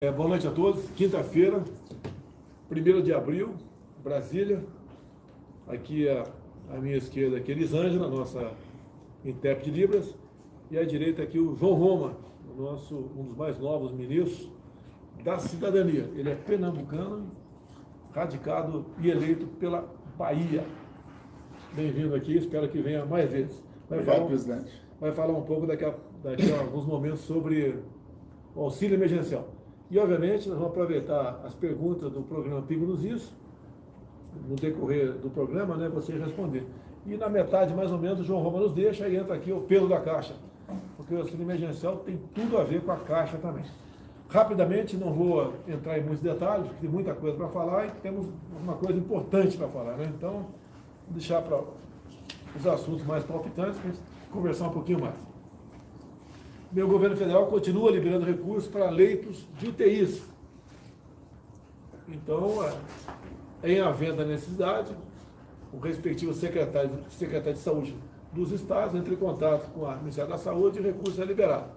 Boa noite a todos. Quinta-feira, 1º de abril, Brasília. Aqui à minha esquerda aqui, Elisângela, nossa intérprete de Libras. E à direita aqui o João Roma, um dos mais novos ministros da cidadania. Ele é pernambucano, radicado e eleito pela Bahia. Bem-vindo aqui, espero que venha mais vezes. Obrigado, presidente. Vai falar um pouco daqui a alguns momentos sobre o auxílio emergencial. E, obviamente, nós vamos aproveitar as perguntas do programa Pingo nos Is, no decorrer do programa, né, você responder. E na metade, mais ou menos, o João Roma nos deixa e entra aqui o Pedro da Caixa, porque o auxílio emergencial tem tudo a ver com a Caixa também. Rapidamente, não vou entrar em muitos detalhes, porque tem muita coisa para falar e temos uma coisa importante para falar, né? Então, vou deixar para os assuntos mais palpitantes para a gente conversar um pouquinho mais. Meu governo federal continua liberando recursos para leitos de UTIs. Então, em havendo a necessidade, o respectivo secretário de Saúde dos estados entra em contato com o Ministério da Saúde e o recurso é liberado.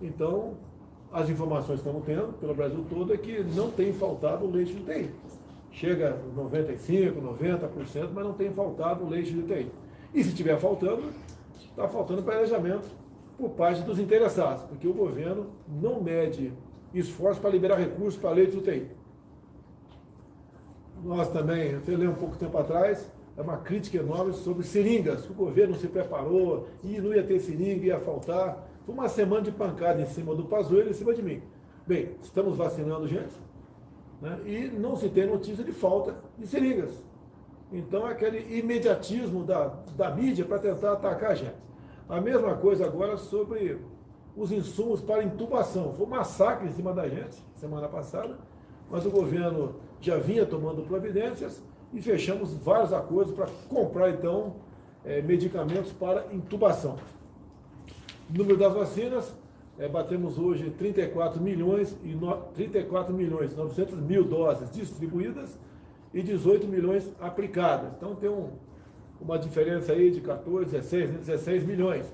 Então, as informações que estamos tendo pelo Brasil todo é que não tem faltado leite de UTI. Chega a 95%, 90%, mas não tem faltado leite de UTI. E se estiver faltando, está faltando planejamento por parte dos interessados, porque o governo não mede esforço para liberar recursos para leitos UTI. Nós também, eu li um pouco tempo atrás, é uma crítica enorme sobre seringas, que o governo se preparou e não ia ter seringa, ia faltar. Foi uma semana de pancada em cima do Pazuello e em cima de mim. Bem, estamos vacinando gente, né, e não se tem notícia de falta de seringas. Então é aquele imediatismo da mídia para tentar atacar a gente. A mesma coisa agora sobre os insumos para intubação. Foi um massacre em cima da gente, semana passada, mas o governo já vinha tomando providências e fechamos vários acordos para comprar, então, medicamentos para intubação. O número das vacinas, batemos hoje 34 milhões e 900 mil doses distribuídas e 18 milhões aplicadas. Então, tem uma diferença aí de 14, 16 milhões.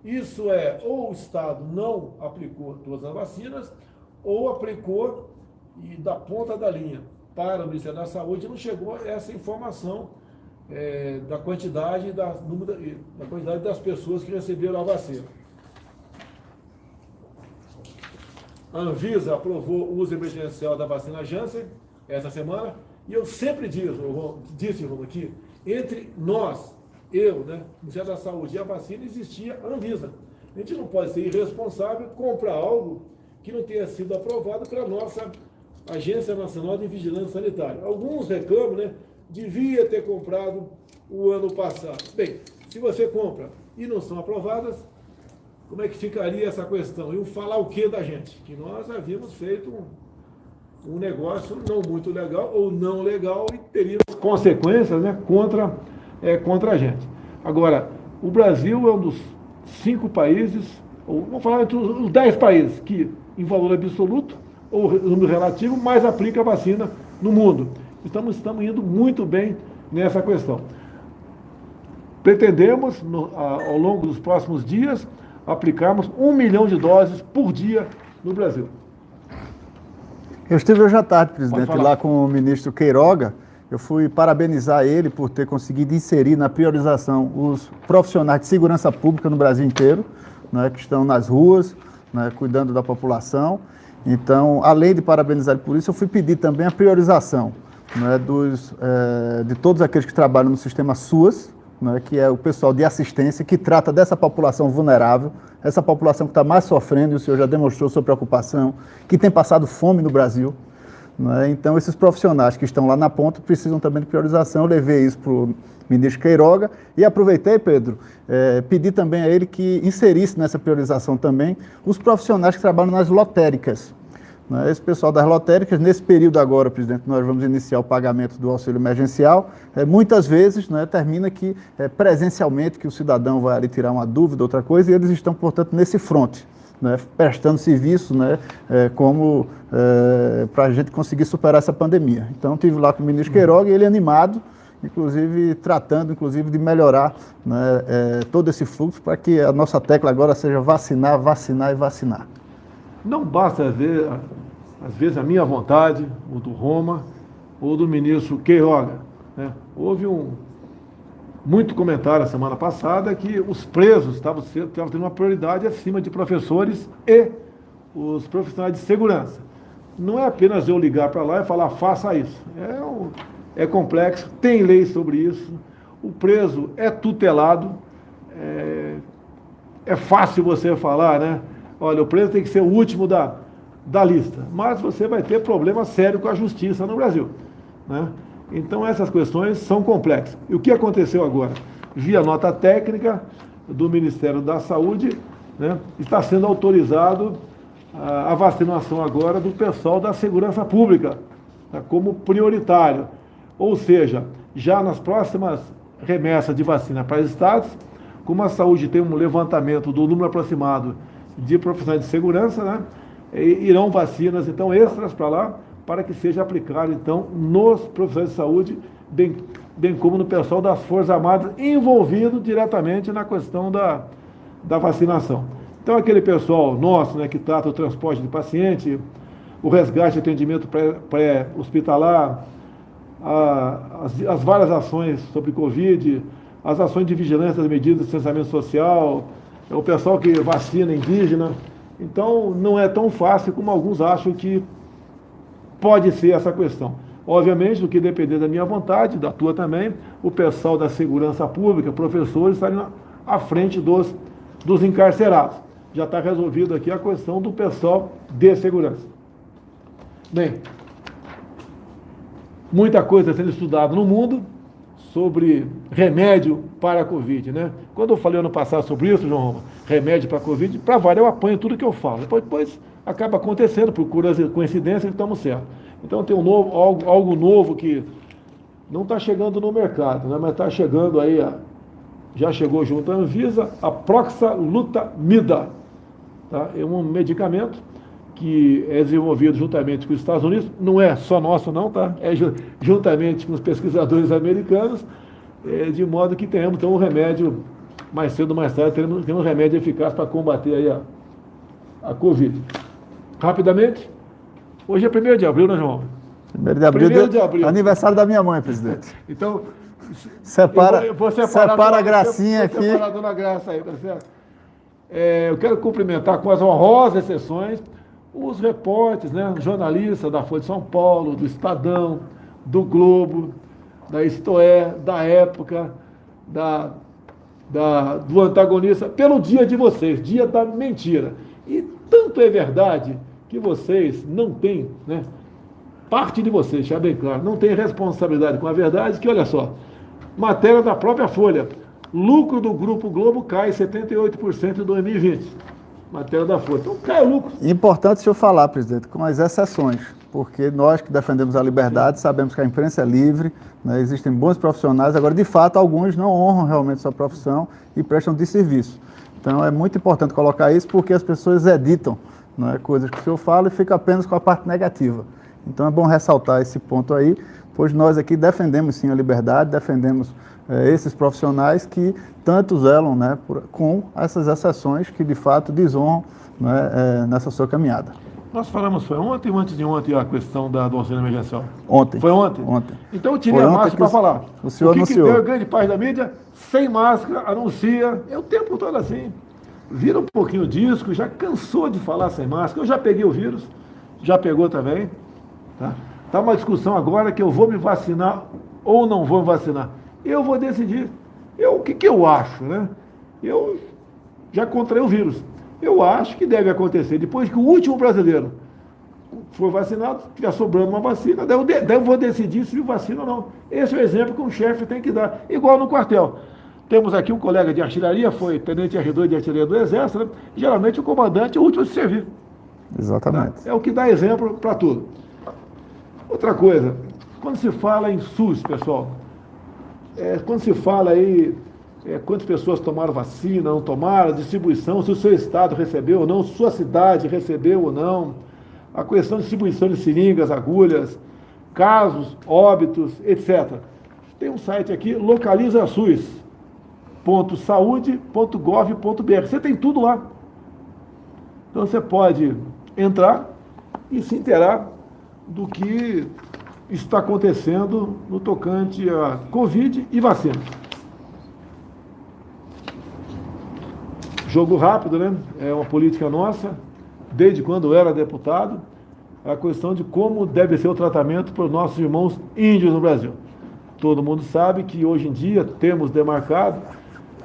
Isso ou o Estado não aplicou todas as vacinas, ou aplicou e da ponta da linha para o Ministério da Saúde não chegou essa informação da quantidade das pessoas que receberam a vacina. A Anvisa aprovou o uso emergencial da vacina Janssen essa semana, e eu sempre disse, Romo, aqui, entre nós, Ministério da Saúde e a vacina, existia a Anvisa. A gente não pode ser irresponsável comprar algo que não tenha sido aprovado pela nossa Agência Nacional de Vigilância Sanitária. Alguns reclamam, né? Devia ter comprado o ano passado. Bem, se você compra e não são aprovadas, como é que ficaria essa questão? E falar o que da gente? Que nós havíamos feito um negócio não muito legal ou não legal e teríamos consequências, né, contra a gente. Agora, o Brasil é um dos 5 países, ou vamos falar entre os 10 países que, em valor absoluto ou número relativo, mais aplica a vacina no mundo. Estamos indo muito bem nessa questão. Pretendemos, ao longo dos próximos dias, aplicarmos 1 milhão de doses por dia no Brasil. Eu estive hoje à tarde, presidente, lá com o ministro Queiroga. Eu fui parabenizar ele por ter conseguido inserir na priorização os profissionais de segurança pública no Brasil inteiro, né, que estão nas ruas, né, cuidando da população. Então, além de parabenizar ele por isso, eu fui pedir também a priorização, né, de todos aqueles que trabalham no sistema SUAS, né, que é o pessoal de assistência, que trata dessa população vulnerável, essa população que está mais sofrendo, e o senhor já demonstrou sua preocupação, que tem passado fome no Brasil. Né? Então, esses profissionais que estão lá na ponta precisam também de priorização. Eu levei isso para o ministro Queiroga e aproveitei, Pedro, pedi também a ele que inserisse nessa priorização também os profissionais que trabalham nas lotéricas. Né? Esse pessoal das lotéricas, nesse período agora, presidente, nós vamos iniciar o pagamento do auxílio emergencial, muitas vezes, né, termina que presencialmente que o cidadão vai ali tirar uma dúvida, outra coisa, e eles estão, portanto, nesse fronte, né, prestando serviço, né, para a gente conseguir superar essa pandemia. Então, estive lá com o ministro Queiroga e ele animado, inclusive tratando de melhorar, né, todo esse fluxo para que a nossa tecla agora seja vacinar, vacinar e vacinar. Não basta ver às vezes a minha vontade, ou do Roma, ou do ministro Queiroga, né? Houve muito comentário a semana passada que os presos estavam tendo uma prioridade acima de professores e os profissionais de segurança. Não é apenas eu ligar para lá e falar, faça isso. É complexo, tem lei sobre isso, o preso é tutelado, é fácil você falar, né? Olha, o preso tem que ser o último da lista, mas você vai ter problema sério com a justiça no Brasil, né? Então essas questões são complexas. E o que aconteceu agora? Via nota técnica do Ministério da Saúde, né, está sendo autorizado a vacinação agora do pessoal da segurança pública, tá, como prioritário. Ou seja, já nas próximas remessas de vacina para os estados, como a saúde tem um levantamento do número aproximado de profissionais de segurança, né, irão vacinas então extras para lá, para que seja aplicado então nos profissionais de saúde, bem como no pessoal das Forças Armadas envolvido diretamente na questão da vacinação. Então aquele pessoal nosso, né, que trata o transporte de paciente, o resgate e atendimento pré-hospitalar, as várias ações sobre Covid, as ações de vigilância das medidas de distanciamento social, o pessoal que vacina indígena. Então não é tão fácil como alguns acham que pode ser essa questão. Obviamente, do que depender da minha vontade, da tua também, o pessoal da segurança pública, professores, estarem à frente dos encarcerados. Já está resolvido aqui a questão do pessoal de segurança. Bem, muita coisa sendo estudada no mundo sobre remédio para a Covid, né? Quando eu falei ano passado sobre isso, João Roma, remédio para a Covid, para variar eu apanho tudo que eu falo. Depois acaba acontecendo, por coincidência, e estamos certos. Então tem algo novo que não está chegando no mercado, né, mas está chegando aí, já chegou junto à Anvisa, a proxalutamida. Tá? É um medicamento que é desenvolvido juntamente com os Estados Unidos, não é só nosso não, tá? É juntamente com os pesquisadores americanos, de modo que tenhamos então um remédio, mais cedo ou mais tarde, temos um remédio eficaz para combater aí a Covid. Rapidamente, hoje é 1º de abril, né, João? 1º de abril. Aniversário da minha mãe, presidente. Então, separa a gracinha aqui. Separa a dona Graça aí, tá certo? Eu quero cumprimentar com as honrosas exceções os repórteres, né, jornalistas da Folha de São Paulo, do Estadão, do Globo, da Istoé, da Época, do Antagonista, pelo dia de vocês, dia da mentira. E tanto é verdade que vocês não têm, né, parte de vocês, deixar bem claro, não tem responsabilidade com a verdade, que olha só, matéria da própria Folha, lucro do Grupo Globo cai 78% em 2020. Matéria da Folha. Então cai o lucro. Importante o senhor falar, presidente, com as exceções, porque nós que defendemos a liberdade, sabemos que a imprensa é livre, né, existem bons profissionais, agora de fato alguns não honram realmente sua profissão e prestam de serviço. Então é muito importante colocar isso porque as pessoas editam, né, coisas que o senhor fala e fica apenas com a parte negativa. Então é bom ressaltar esse ponto aí, pois nós aqui defendemos sim a liberdade, defendemos esses profissionais que tanto zelam, né, com essas exceções que de fato desonram, né, nessa sua caminhada. Nós falamos, foi ontem ou antes de ontem, a questão do auxílio emergencial? Ontem. Foi ontem? Ontem. Então eu tirei a máscara para falar. O senhor anunciou. Que deu grande parte da mídia, sem máscara, anuncia, o tempo todo assim. Vira um pouquinho o disco, já cansou de falar sem máscara. Eu já peguei o vírus, já pegou também. Tá uma discussão agora que eu vou me vacinar ou não vou me vacinar. Eu vou decidir. O que eu acho, né? Eu já contraí o vírus. Eu acho que deve acontecer, depois que o último brasileiro for vacinado, estiver sobrando uma vacina, daí eu vou decidir se vacina ou não. Esse é o exemplo que um chefe tem que dar, igual no quartel. Temos aqui um colega de artilharia, foi tenente R2 de artilharia do Exército, né? Geralmente o comandante é o último a se servir. Exatamente. Tá? É o que dá exemplo para tudo. Outra coisa, quando se fala em SUS, pessoal, quando se fala aí quantas pessoas tomaram vacina, não tomaram, distribuição, se o seu estado recebeu ou não, se sua cidade recebeu ou não, a questão de distribuição de seringas, agulhas, casos, óbitos, etc. Tem um site aqui, localizasus.saude.gov.br. Você tem tudo lá. Então você pode entrar, e se inteirar do que está acontecendo no tocante a Covid e vacina. Jogo rápido, né? É uma política nossa, desde quando eu era deputado, a questão de como deve ser o tratamento para os nossos irmãos índios no Brasil. Todo mundo sabe que hoje em dia temos demarcado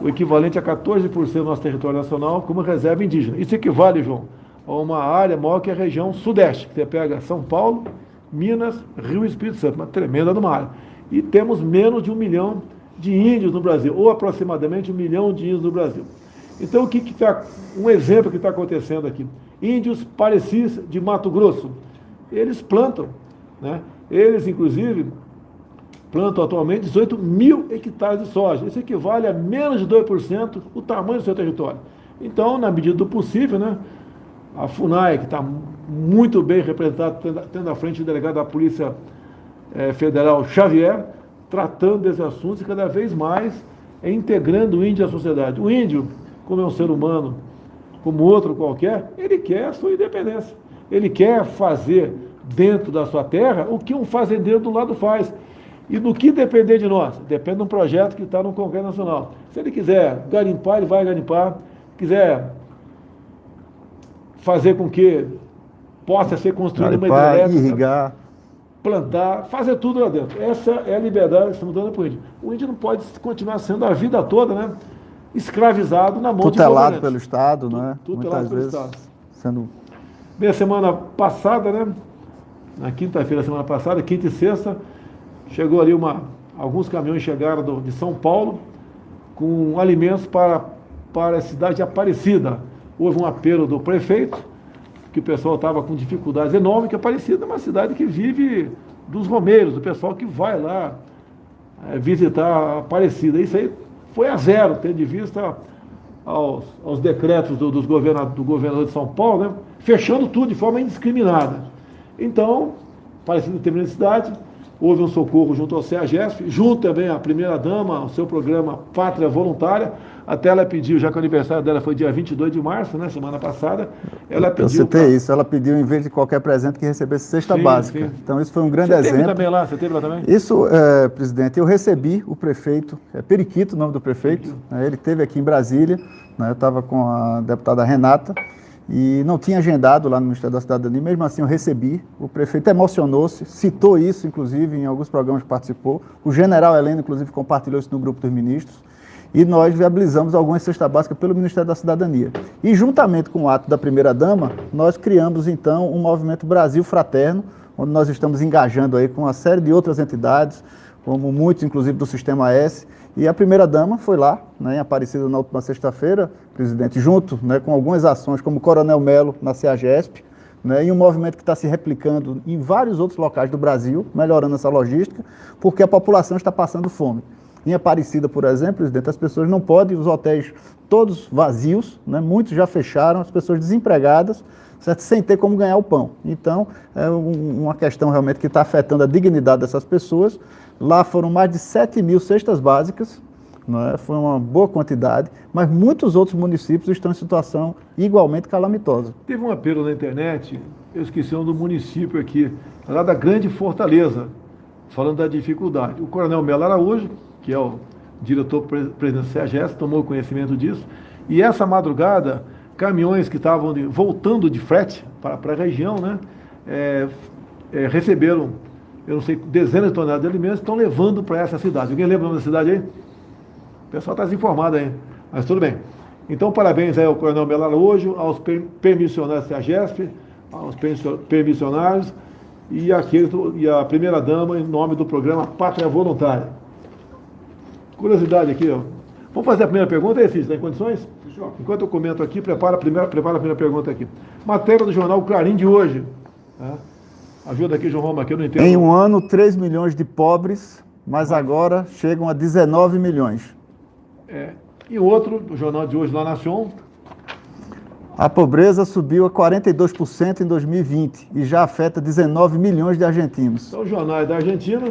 o equivalente a 14% do nosso território nacional como reserva indígena. Isso equivale, João, a uma área maior que a região sudeste, que você pega São Paulo, Minas, Rio e Espírito Santo, uma tremenda numa área. E temos menos de 1 milhão de índios no Brasil, ou aproximadamente 1 milhão de índios no Brasil. Então, um exemplo que está acontecendo aqui. Índios parecis de Mato Grosso, eles plantam, né? Eles, inclusive, plantam atualmente 18 mil hectares de soja. Isso equivale a menos de 2% o tamanho do seu território. Então, na medida do possível, né, a FUNAI, que está muito bem representada, tendo à frente o delegado da Polícia Federal Xavier, tratando desses assuntos e cada vez mais integrando o índio à sociedade. O índio, como é um ser humano, como outro qualquer, ele quer a sua independência. Ele quer fazer dentro da sua terra o que um fazendeiro do lado faz. E no que depender de nós? Depende de um projeto que está no Congresso Nacional. Se ele quiser garimpar, ele vai garimpar. Quiser fazer com que possa ser construída uma hidrelétrica, irrigar, plantar, fazer tudo lá dentro. Essa é a liberdade que estamos dando para o índio. O índio não pode continuar sendo a vida toda, né, escravizado na mão de governantes. Tutelado pelo Estado, né? Tutelado pelo Estado. Sendo... Bem, a semana passada, né, na quinta-feira, semana passada, quinta e sexta, chegou ali alguns caminhões chegaram de São Paulo com alimentos para a cidade de Aparecida. Houve um apelo do prefeito, que o pessoal estava com dificuldades enormes, que Aparecida é uma cidade que vive dos romeiros, do pessoal que vai lá visitar Aparecida. Isso aí foi a zero, tendo em vista aos decretos do governador de São Paulo, né, fechando tudo de forma indiscriminada. Então, Aparecida terminou a cidade, houve um socorro junto ao CEAGESP, junto também à primeira-dama, ao seu programa Pátria Voluntária. Até ela pediu, já que o aniversário dela foi dia 22 de março, né, semana passada, ela pediu... Eu citei isso, ela pediu, em vez de qualquer presente, que recebesse cesta básica. Sim. Então, isso foi um grande exemplo. Você teve lá também? Isso, presidente, eu recebi o prefeito, Periquito, o nome do prefeito, né, ele esteve aqui em Brasília, né, eu estava com a deputada Renata, e não tinha agendado lá no Ministério da Cidadania, mesmo assim eu recebi, o prefeito emocionou-se, citou isso, inclusive, em alguns programas que participou, o general Heleno, inclusive, compartilhou isso no grupo dos ministros, e nós viabilizamos algumas cestas básicas pelo Ministério da Cidadania. E, juntamente com o ato da primeira-dama, nós criamos, então, um movimento Brasil Fraterno, onde nós estamos engajando aí com uma série de outras entidades, como muitos, inclusive, do Sistema S, e a primeira-dama foi lá, né, em Aparecida na última sexta-feira, presidente, junto, né, com algumas ações, como o Coronel Melo na CEAGESP, né, e um movimento que está se replicando em vários outros locais do Brasil, melhorando essa logística, porque a população está passando fome. Em Aparecida, por exemplo, presidente, as pessoas não podem, os hotéis todos vazios, né, muitos já fecharam, as pessoas desempregadas, certo? Sem ter como ganhar o pão. Então, é uma questão realmente que está afetando a dignidade dessas pessoas. Lá foram mais de 7 mil cestas básicas, né? Foi uma boa quantidade, mas muitos outros municípios estão em situação igualmente calamitosa. Teve um apelo na internet, eu esqueci o nome do município aqui, lá da Grande Fortaleza, falando da dificuldade. O Coronel Melo Araújo, que é o diretor-presidente do CEAGESP, tomou conhecimento disso, e essa madrugada, caminhões que estavam voltando de frete para a região, né, receberam, eu não sei, dezenas de toneladas de alimentos, estão levando para essa cidade. Alguém lembra o nome da cidade aí? O pessoal está desinformado aí, mas tudo bem. Então, parabéns aí ao Coronel Melo Araújo, aos permissionários do CEAGESP, aos permissionários e a primeira-dama, em nome do programa Pátria Voluntária. Curiosidade aqui, ó. Vamos fazer a primeira pergunta, Cícero, está em condições? Enquanto eu comento aqui, prepara a primeira pergunta aqui. Matéria do jornal Clarim de hoje. Tá? Ajuda aqui, João Roma, aqui eu não entendo. Em um ano, 3 milhões de pobres, mas agora chegam a 19 milhões. E outro, do jornal de hoje, La Nación. A pobreza subiu a 42% em 2020 e já afeta 19 milhões de argentinos. Então, o jornal é da Argentina,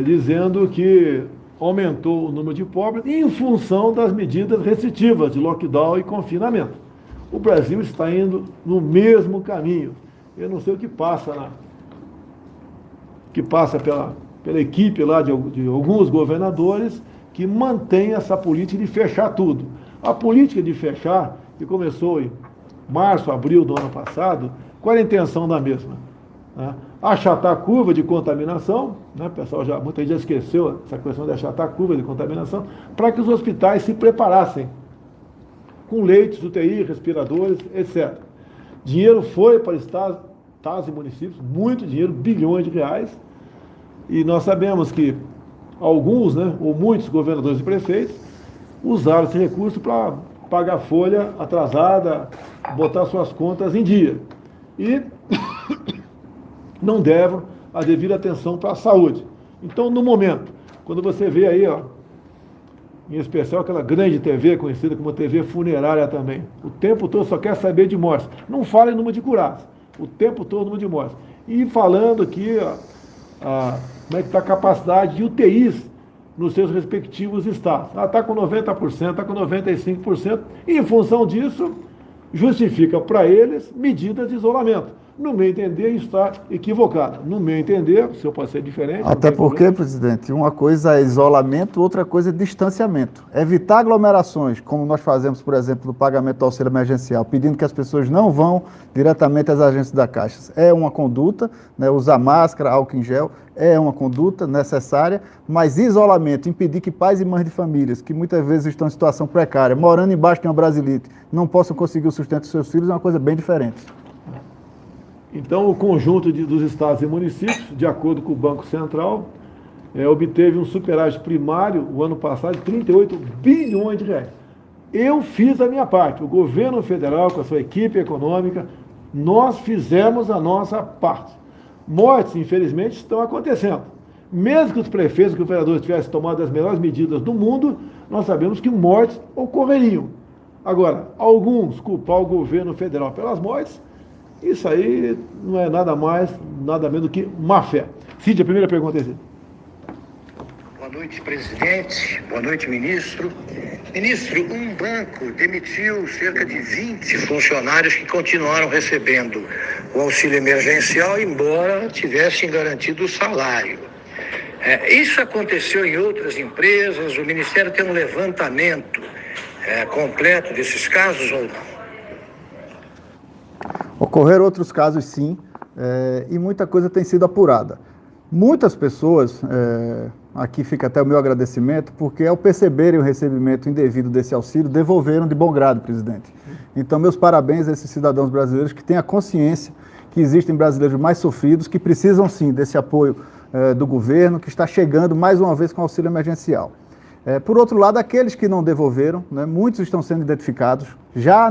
dizendo que aumentou o número de pobres em função das medidas restritivas de lockdown e confinamento. O Brasil está indo no mesmo caminho. Eu não sei o que passa pela equipe lá de alguns governadores que mantém essa política de fechar tudo. A política de fechar, que começou em março, abril do ano passado, qual era a intenção da mesma? Né? Achatar a curva de contaminação, né? O pessoal muita gente já esqueceu essa questão de achatar a curva de contaminação, para que os hospitais se preparassem com leitos, UTI, respiradores, etc. Dinheiro foi para estados e municípios, muito dinheiro, bilhões de reais, e nós sabemos que alguns, né, ou muitos governadores e prefeitos usaram esse recurso para pagar folha atrasada, botar suas contas em dia. E não deram a devida atenção para a saúde. Então, no momento, quando você vê aí, ó, em especial aquela grande TV, conhecida como TV funerária também, o tempo todo só quer saber de mortes. Não fala em número de curados, o tempo todo número de mortes. E falando aqui, como é que está a capacidade de UTIs nos seus respectivos estados. Está com 90%, está com 95%, e em função disso, justifica para eles medidas de isolamento. No meu entender, está equivocado. No meu entender, o senhor pode ser diferente. Até porque, presidente, uma coisa é isolamento, outra coisa é distanciamento. Evitar aglomerações, como nós fazemos, por exemplo, no pagamento do auxílio emergencial, pedindo que as pessoas não vão diretamente às agências da Caixa. É uma conduta, né, usar máscara, álcool em gel, é uma conduta necessária, mas isolamento, impedir que pais e mães de famílias, que muitas vezes estão em situação precária, morando embaixo de uma brasilite, não possam conseguir o sustento dos seus filhos, é uma coisa bem diferente. Então, o conjunto dos estados e municípios, de acordo com o Banco Central, obteve um superávit primário, o ano passado, de 38 bilhões de reais. Eu fiz a minha parte, o governo federal, com a sua equipe econômica, nós fizemos a nossa parte. Mortes, infelizmente, estão acontecendo. Mesmo que os prefeitos e governadores tivessem tomado as melhores medidas do mundo, nós sabemos que mortes ocorreriam. Agora, alguns culpar o governo federal pelas mortes, isso aí não é nada mais, nada menos do que má fé. Cid, a primeira pergunta é essa. Boa noite, presidente. Boa noite, ministro. Ministro, um banco demitiu cerca de 20 funcionários que continuaram recebendo o auxílio emergencial, embora tivessem garantido o salário. Isso aconteceu em outras empresas? O Ministério tem um levantamento completo desses casos ou não? Ocorreram outros casos, sim, e muita coisa tem sido apurada. Muitas pessoas, aqui fica até o meu agradecimento, porque ao perceberem o recebimento indevido desse auxílio, devolveram de bom grado, presidente. Então, meus parabéns a esses cidadãos brasileiros que têm a consciência que existem brasileiros mais sofridos, que precisam, sim, desse apoio do governo, que está chegando mais uma vez com o auxílio emergencial. Por outro lado, aqueles que não devolveram, né, muitos estão sendo identificados. Já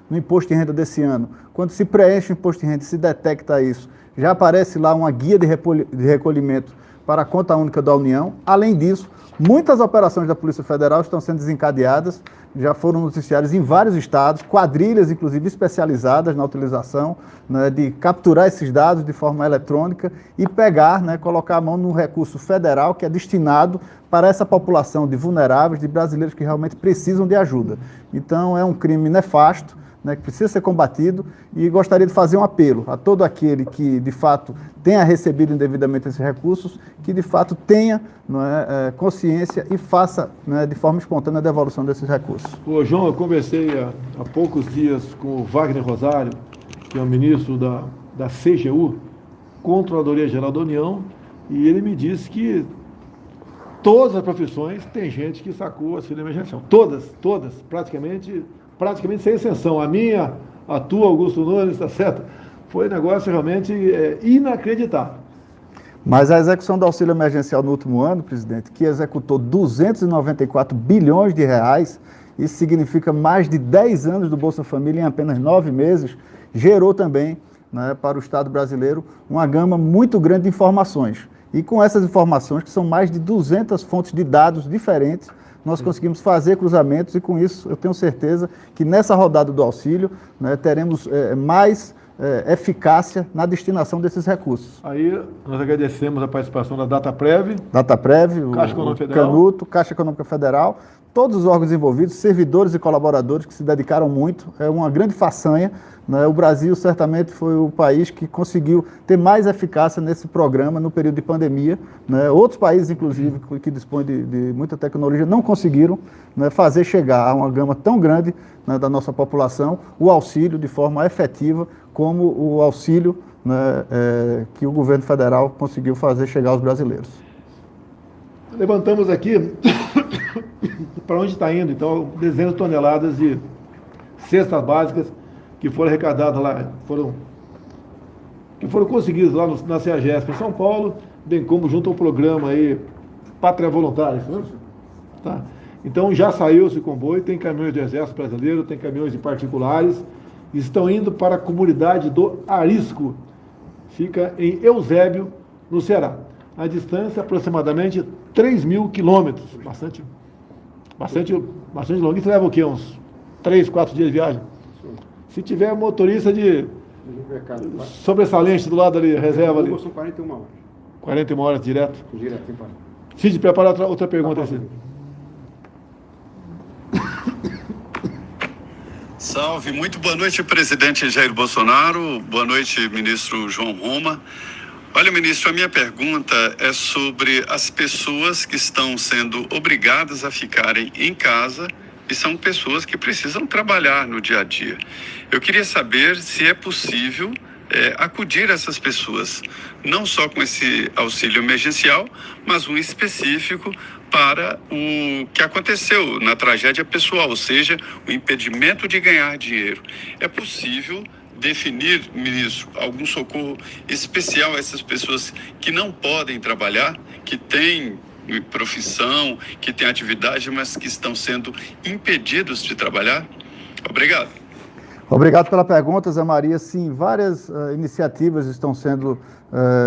no imposto de renda desse ano, quando se preenche o imposto de renda e se detecta isso, já aparece lá uma guia de recolhimento para a conta única da União. Além disso, muitas operações da Polícia Federal estão sendo desencadeadas, já foram noticiadas em vários estados, quadrilhas, inclusive, especializadas na utilização, né, de capturar esses dados de forma eletrônica e pegar, né, colocar a mão no recurso federal que é destinado para essa população de vulneráveis, de brasileiros que realmente precisam de ajuda. Então, é um crime nefasto, né, que precisa ser combatido, e gostaria de fazer um apelo a todo aquele que, de fato, tenha recebido indevidamente esses recursos, que, de fato, tenha, não é, consciência e faça, né, de forma espontânea a devolução desses recursos. Ô, João, eu conversei há poucos dias com o Wagner Rosário, que é o ministro da CGU, Controladoria Geral da União, e ele me disse que todas as profissões tem gente que sacou auxílio emergencial. Todas, praticamente sem exceção. A minha, a tua, Augusto Nunes, está certo? Foi um negócio realmente inacreditável. Mas a execução do auxílio emergencial no último ano, presidente, que executou 294 bilhões de reais, isso significa mais de 10 anos do Bolsa Família em apenas 9 meses, gerou também, né, para o Estado brasileiro uma gama muito grande de informações. E com essas informações, que são mais de 200 fontes de dados diferentes, nós conseguimos fazer cruzamentos, e com isso eu tenho certeza que nessa rodada do auxílio, né, teremos mais eficácia na destinação desses recursos. Aí nós agradecemos a participação da Dataprev, Dataprev, Caixa Econômica Federal, Canuto, Caixa Econômica Federal, todos os órgãos envolvidos, servidores e colaboradores que se dedicaram muito, é uma grande façanha, né? O Brasil certamente foi o país que conseguiu ter mais eficácia nesse programa no período de pandemia, né? Outros países, inclusive, que dispõem de muita tecnologia, não conseguiram, né, fazer chegar a uma gama tão grande, né, da nossa população o auxílio de forma efetiva, como o auxílio, né, que o governo federal conseguiu fazer chegar aos brasileiros. Levantamos aqui para onde está indo, então, dezenas de toneladas de cestas básicas que foram arrecadadas lá, que foram conseguidas lá na CEAGESP em São Paulo, bem como junto ao programa aí Pátria Voluntária, né? Tá. Então já saiu esse comboio, tem caminhões do Exército Brasileiro, tem caminhões de particulares, estão indo para a comunidade do Arisco, fica em Eusébio, no Ceará. A distância aproximadamente 3.000 quilômetros, bastante longo. Isso leva o quê? Uns 3, 4 dias de viagem? Se tiver motorista de sobressalente do lado ali, reserva ali. São 41 horas. 41 horas direto? Direto, sem parar. Cid, prepara outra pergunta assim. Salve, muito boa noite, presidente Jair Bolsonaro, boa noite, ministro João Roma. Olha, ministro, a minha pergunta é sobre as pessoas que estão sendo obrigadas a ficarem em casa e são pessoas que precisam trabalhar no dia a dia. Eu queria saber se é possível acudir essas pessoas, não só com esse auxílio emergencial, mas um específico para o que aconteceu na tragédia pessoal, ou seja, o impedimento de ganhar dinheiro. É possível definir, ministro, algum socorro especial a essas pessoas que não podem trabalhar, que têm profissão, que têm atividade, mas que estão sendo impedidos de trabalhar? Obrigado. Obrigado pela pergunta, Zé Maria. Sim, várias iniciativas estão sendo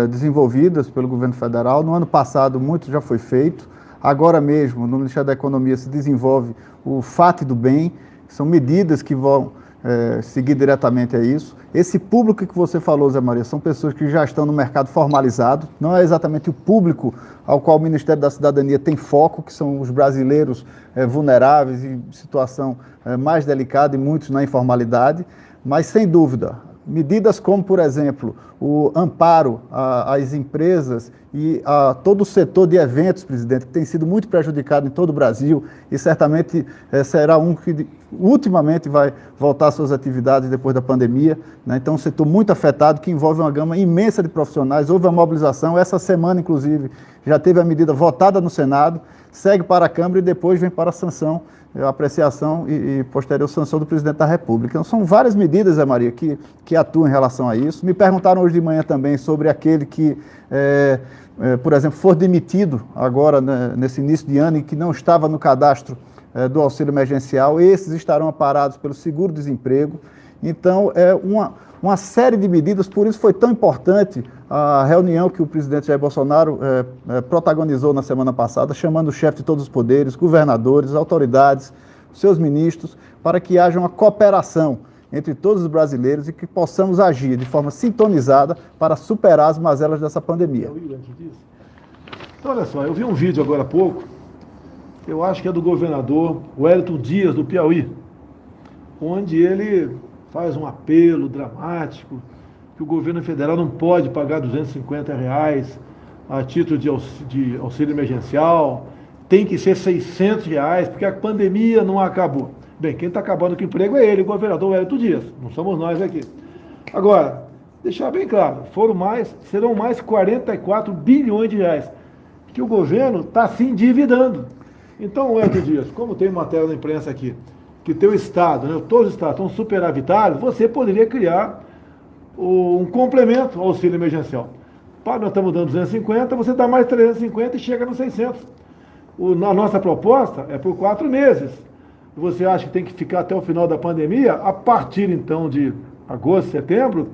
desenvolvidas pelo governo federal. No ano passado, muito já foi feito. Agora mesmo, no Ministério da Economia, se desenvolve o FAT do Bem, que são medidas que vão seguir diretamente a isso. Esse público que você falou, Zé Maria, são pessoas que já estão no mercado formalizado, não é exatamente o público ao qual o Ministério da Cidadania tem foco, que são os brasileiros vulneráveis, em situação mais delicada e muitos na informalidade, mas sem dúvida, medidas como, por exemplo, o amparo às empresas e a todo o setor de eventos, presidente, que tem sido muito prejudicado em todo o Brasil e certamente será um que ultimamente vai voltar às suas atividades depois da pandemia, né? Então, um setor muito afetado que envolve uma gama imensa de profissionais. Houve a mobilização, essa semana, inclusive, já teve a medida votada no Senado, segue para a Câmara e depois vem para a sanção, a apreciação e posterior sanção do presidente da República. Então, são várias medidas, Zé Maria, que atuam em relação a isso. Me perguntaram hoje de manhã também sobre aquele que, por exemplo, for demitido agora, né, nesse início de ano e que não estava no cadastro do auxílio emergencial. Esses estarão amparados pelo seguro-desemprego. Então, uma série de medidas, por isso foi tão importante a reunião que o presidente Jair Bolsonaro protagonizou na semana passada, chamando o chefe de todos os poderes, governadores, autoridades, seus ministros, para que haja uma cooperação entre todos os brasileiros e que possamos agir de forma sintonizada para superar as mazelas dessa pandemia. Então, olha só, eu vi um vídeo agora há pouco, eu acho que é do governador Wellington Dias, do Piauí, onde ele faz um apelo dramático que o governo federal não pode pagar R$250 a título de auxílio emergencial, tem que ser R$600, porque a pandemia não acabou. Bem, quem está acabando com o emprego é ele, o governador Wellington Dias, não somos nós aqui. Agora, deixar bem claro, serão mais 44 bilhões de reais que o governo está se endividando. Então, Wellington Dias, como tem matéria na imprensa aqui, que teu estado, né, todos os estados estão superavitários, você poderia criar um complemento ao auxílio emergencial. Nós estamos dando 250, você dá mais 350 e chega nos 600. A nossa proposta é por 4 meses. Você acha que tem que ficar até o final da pandemia? A partir, então, de agosto, setembro,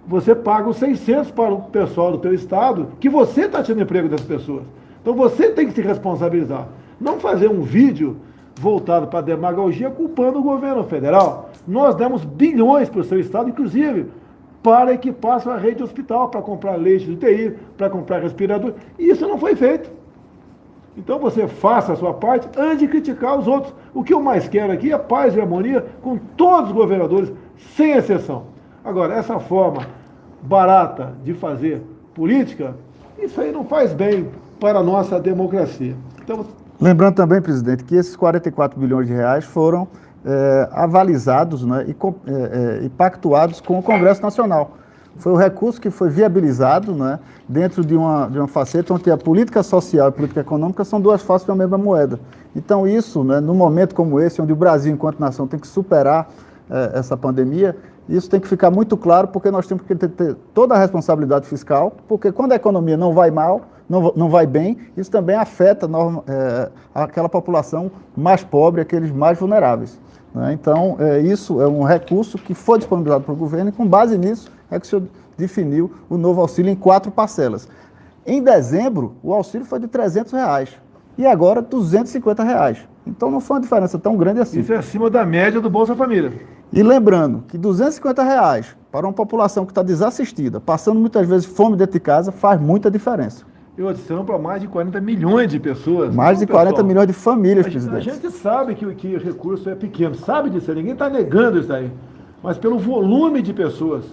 você paga os 600 para o pessoal do teu estado, que você está tirando emprego das pessoas. Então, você tem que se responsabilizar. Não fazer um vídeo voltado para a demagogia culpando o governo federal. Nós demos bilhões para o seu estado, inclusive para equipar sua rede hospital, para comprar leite de UTI, para comprar respirador. E isso não foi feito. Então você faça a sua parte antes de criticar os outros. O que eu mais quero aqui é paz e harmonia com todos os governadores, sem exceção. Agora, essa forma barata de fazer política, isso aí não faz bem para a nossa democracia. Então, lembrando também, presidente, que esses 44 bilhões de reais foram avalizados, né, e pactuados com o Congresso Nacional. Foi o recurso que foi viabilizado, né, dentro de uma faceta onde a política social e a política econômica são duas faces da mesma moeda. Então isso, né, num momento como esse, onde o Brasil, enquanto nação, tem que superar essa pandemia, isso tem que ficar muito claro, porque nós temos que ter toda a responsabilidade fiscal, porque quando a economia não vai mal, não vai bem, isso também afeta aquela população mais pobre, aqueles mais vulneráveis. Né? Então, isso é um recurso que foi disponibilizado para o governo e, com base nisso, é que o senhor definiu o novo auxílio em 4 parcelas. Em dezembro, o auxílio foi de R$300 e agora R$250. Então, não foi uma diferença tão grande assim. Isso é acima da média do Bolsa Família. E lembrando que R$250 para uma população que está desassistida, passando muitas vezes fome dentro de casa, faz muita diferença. Eu adiciono para mais de 40 milhões de pessoas. Mais de 40 milhões de famílias, presidente. A gente sabe que o recurso é pequeno, sabe disso, ninguém está negando isso aí. Mas pelo volume de pessoas,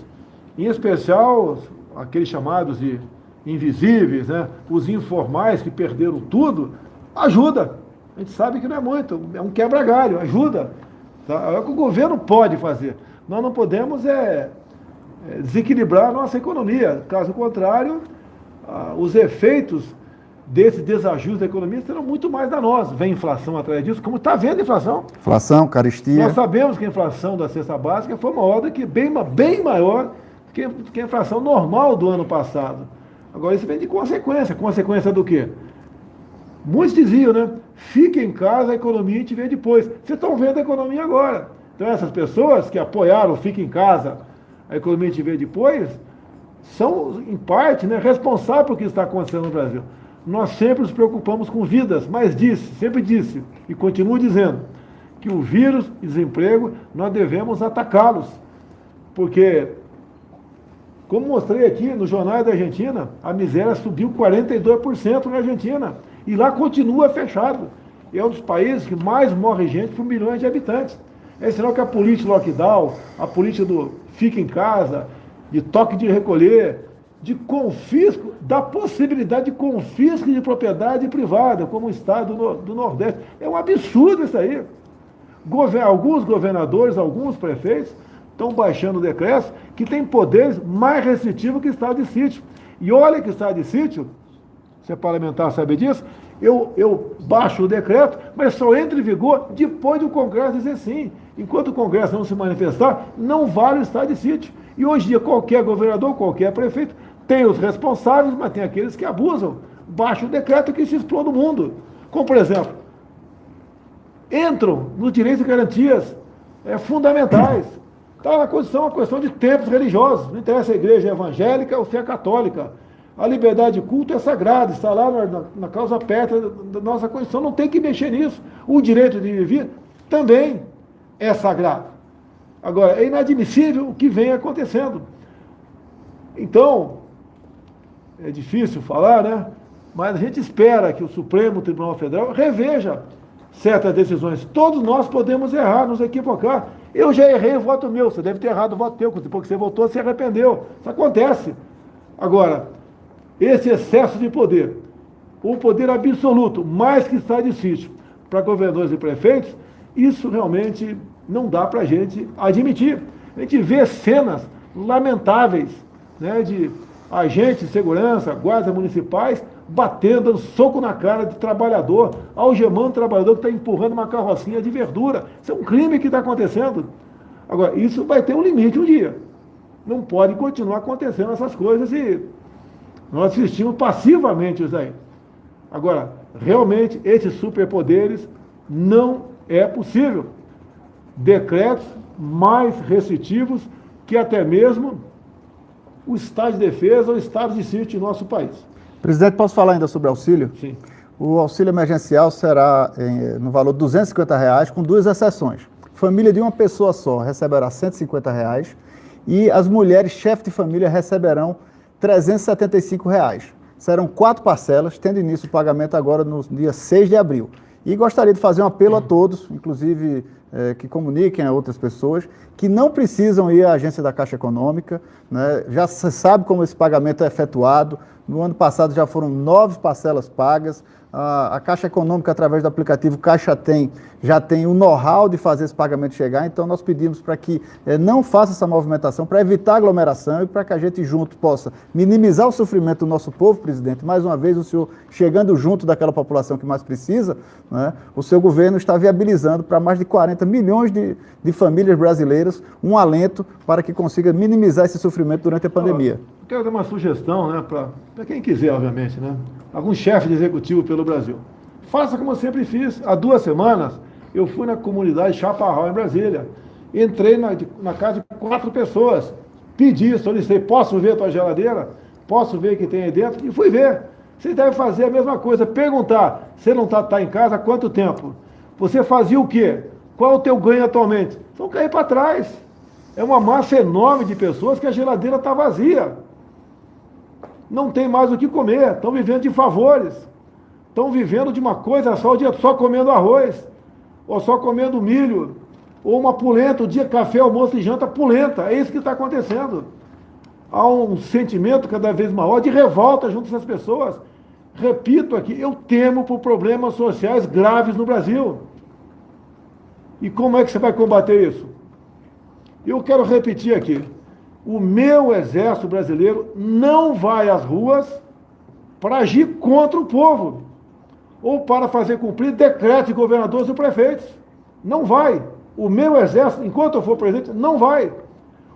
em especial aqueles chamados de invisíveis, né? Os informais que perderam tudo, ajuda. A gente sabe que não é muito, é um quebra-galho, ajuda. Tá? É o que o governo pode fazer. Nós não podemos desequilibrar a nossa economia. Caso contrário, os efeitos desse desajuste da economia serão muito mais danosos. Vem inflação atrás disso, como está vendo a inflação. Inflação, carestia. Nós sabemos que a inflação da cesta básica foi maior do que, bem maior do que a inflação normal do ano passado. Agora isso vem de consequência. Consequência do quê? Muitos diziam, né? Fique em casa, a economia a gente vê depois. Vocês estão vendo a economia agora. Então essas pessoas que apoiaram Fique em casa, a economia a gente vê depois, são, em parte, né, responsáveis pelo que está acontecendo no Brasil. Nós sempre nos preocupamos com vidas, mas sempre disse, e continuo dizendo, que o vírus e desemprego, nós devemos atacá-los. Porque, como mostrei aqui no Jornal da Argentina, a miséria subiu 42% na Argentina. E lá continua fechado. É um dos países que mais morre gente por milhões de habitantes. É sinal que a política do lockdown, a política do fica em casa, de toque de recolher, de confisco, da possibilidade de confisco de propriedade privada, como o estado do Nordeste. É um absurdo isso aí. Alguns governadores, alguns prefeitos, estão baixando decretos que têm poderes mais restritivos que o estado de sítio. E olha que o estado de sítio, você é parlamentar sabe disso, eu baixo o decreto, mas só entra em vigor depois do Congresso dizer sim. Enquanto o Congresso não se manifestar, não vale o estado de sítio. E hoje em dia, qualquer governador, qualquer prefeito, tem os responsáveis, mas tem aqueles que abusam. Baixa o decreto que se explode o mundo. Como, por exemplo, entram nos direitos e garantias fundamentais. Está na Constituição a questão de templos religiosos. Não interessa a igreja evangélica ou se é católica. A liberdade de culto é sagrada, está lá na causa pétrea da nossa Constituição, não tem que mexer nisso. O direito de viver também é sagrado. Agora, é inadmissível o que vem acontecendo. Então, é difícil falar, né? Mas a gente espera que o Supremo Tribunal Federal reveja certas decisões. Todos nós podemos errar, nos equivocar. Eu já errei o voto meu, você deve ter errado o voto teu, depois que você votou, se arrependeu. Isso acontece. Agora, esse excesso de poder, o poder absoluto, mais que está de sítio, para governadores e prefeitos, isso realmente não dá para a gente admitir. A gente vê cenas lamentáveis, né, de agentes de segurança, guardas municipais, batendo, dando soco na cara de trabalhador, algemando o trabalhador que está empurrando uma carrocinha de verdura. Isso é um crime que está acontecendo. Agora, isso vai ter um limite um dia. Não pode continuar acontecendo essas coisas e nós assistimos passivamente isso aí. Agora, realmente, esses superpoderes não é possível. Decretos mais restritivos que até mesmo o estado de defesa ou o estado de sítio em nosso país. Presidente, posso falar ainda sobre auxílio? Sim. O auxílio emergencial será no valor de R$250, com 2 exceções. Família de uma pessoa só receberá R$150 e as mulheres chefes de família receberão R$375. Serão 4 parcelas, tendo início o pagamento agora no dia 6 de abril. E gostaria de fazer um apelo a todos, inclusive que comuniquem a outras pessoas, que não precisam ir à agência da Caixa Econômica, né? Já se sabe como esse pagamento é efetuado. No ano passado já foram 9 parcelas pagas. A Caixa Econômica, através do aplicativo Caixa Tem, já tem o know-how de fazer esse pagamento chegar, então nós pedimos para que não faça essa movimentação, para evitar aglomeração e para que a gente junto possa minimizar o sofrimento do nosso povo, presidente. Mais uma vez, o senhor chegando junto daquela população que mais precisa, né, o seu governo está viabilizando para mais de 40 milhões de famílias brasileiras um alento para que consiga minimizar esse sofrimento durante a pandemia. Quero dar uma sugestão, né, para quem quiser, obviamente, né? Algum chefe de executivo pelo Brasil. Faça como eu sempre fiz. Há 2 semanas, eu fui na comunidade Chaparral, em Brasília. Entrei na casa de 4 pessoas. Pedi, solicitei, posso ver a tua geladeira? Posso ver o que tem aí dentro? E fui ver. Você deve fazer a mesma coisa. Perguntar, você não está em casa há quanto tempo? Você fazia o quê? Qual é o teu ganho atualmente? Então cair para trás. É uma massa enorme de pessoas que a geladeira está vazia. Não tem mais o que comer, estão vivendo de favores, estão vivendo de uma coisa só, o dia só comendo arroz, ou só comendo milho, ou uma polenta, o dia café, almoço e janta, polenta, é isso que está acontecendo. Há um sentimento cada vez maior de revolta junto dessas pessoas. Repito aqui, eu temo por problemas sociais graves no Brasil. E como é que você vai combater isso? Eu quero repetir aqui. O meu exército brasileiro não vai às ruas para agir contra o povo ou para fazer cumprir decretos de governadores e prefeitos. Não vai. O meu exército, enquanto eu for presidente, não vai.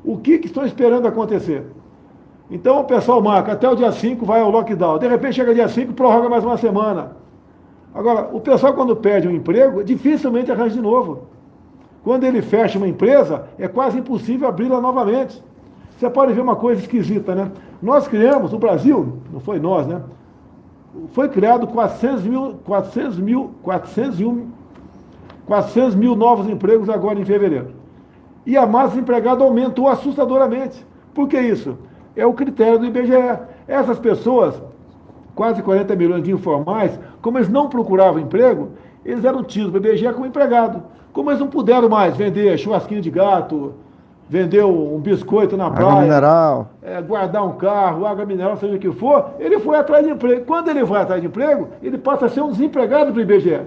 O que estão esperando acontecer? Então o pessoal marca, até o dia 5 vai ao lockdown. De repente chega dia 5 prorroga mais uma semana. Agora, o pessoal quando perde um emprego, dificilmente arranja de novo. Quando ele fecha uma empresa, é quase impossível abri-la novamente. Você pode ver uma coisa esquisita, né? Nós criamos, o Brasil, não foi nós, né? Foi criado 400 mil novos empregos agora em fevereiro. E a massa de empregado aumentou assustadoramente. Por que isso? É o critério do IBGE. Essas pessoas, quase 40 milhões de informais, como eles não procuravam emprego, eles eram tidos pelo IBGE como empregado. Como eles não puderam mais vender churrasquinho de gato, vender um biscoito na praia, água mineral, guardar um carro, água mineral, seja o que for, ele foi atrás de emprego. Quando ele vai atrás de emprego, ele passa a ser um desempregado para o IBGE.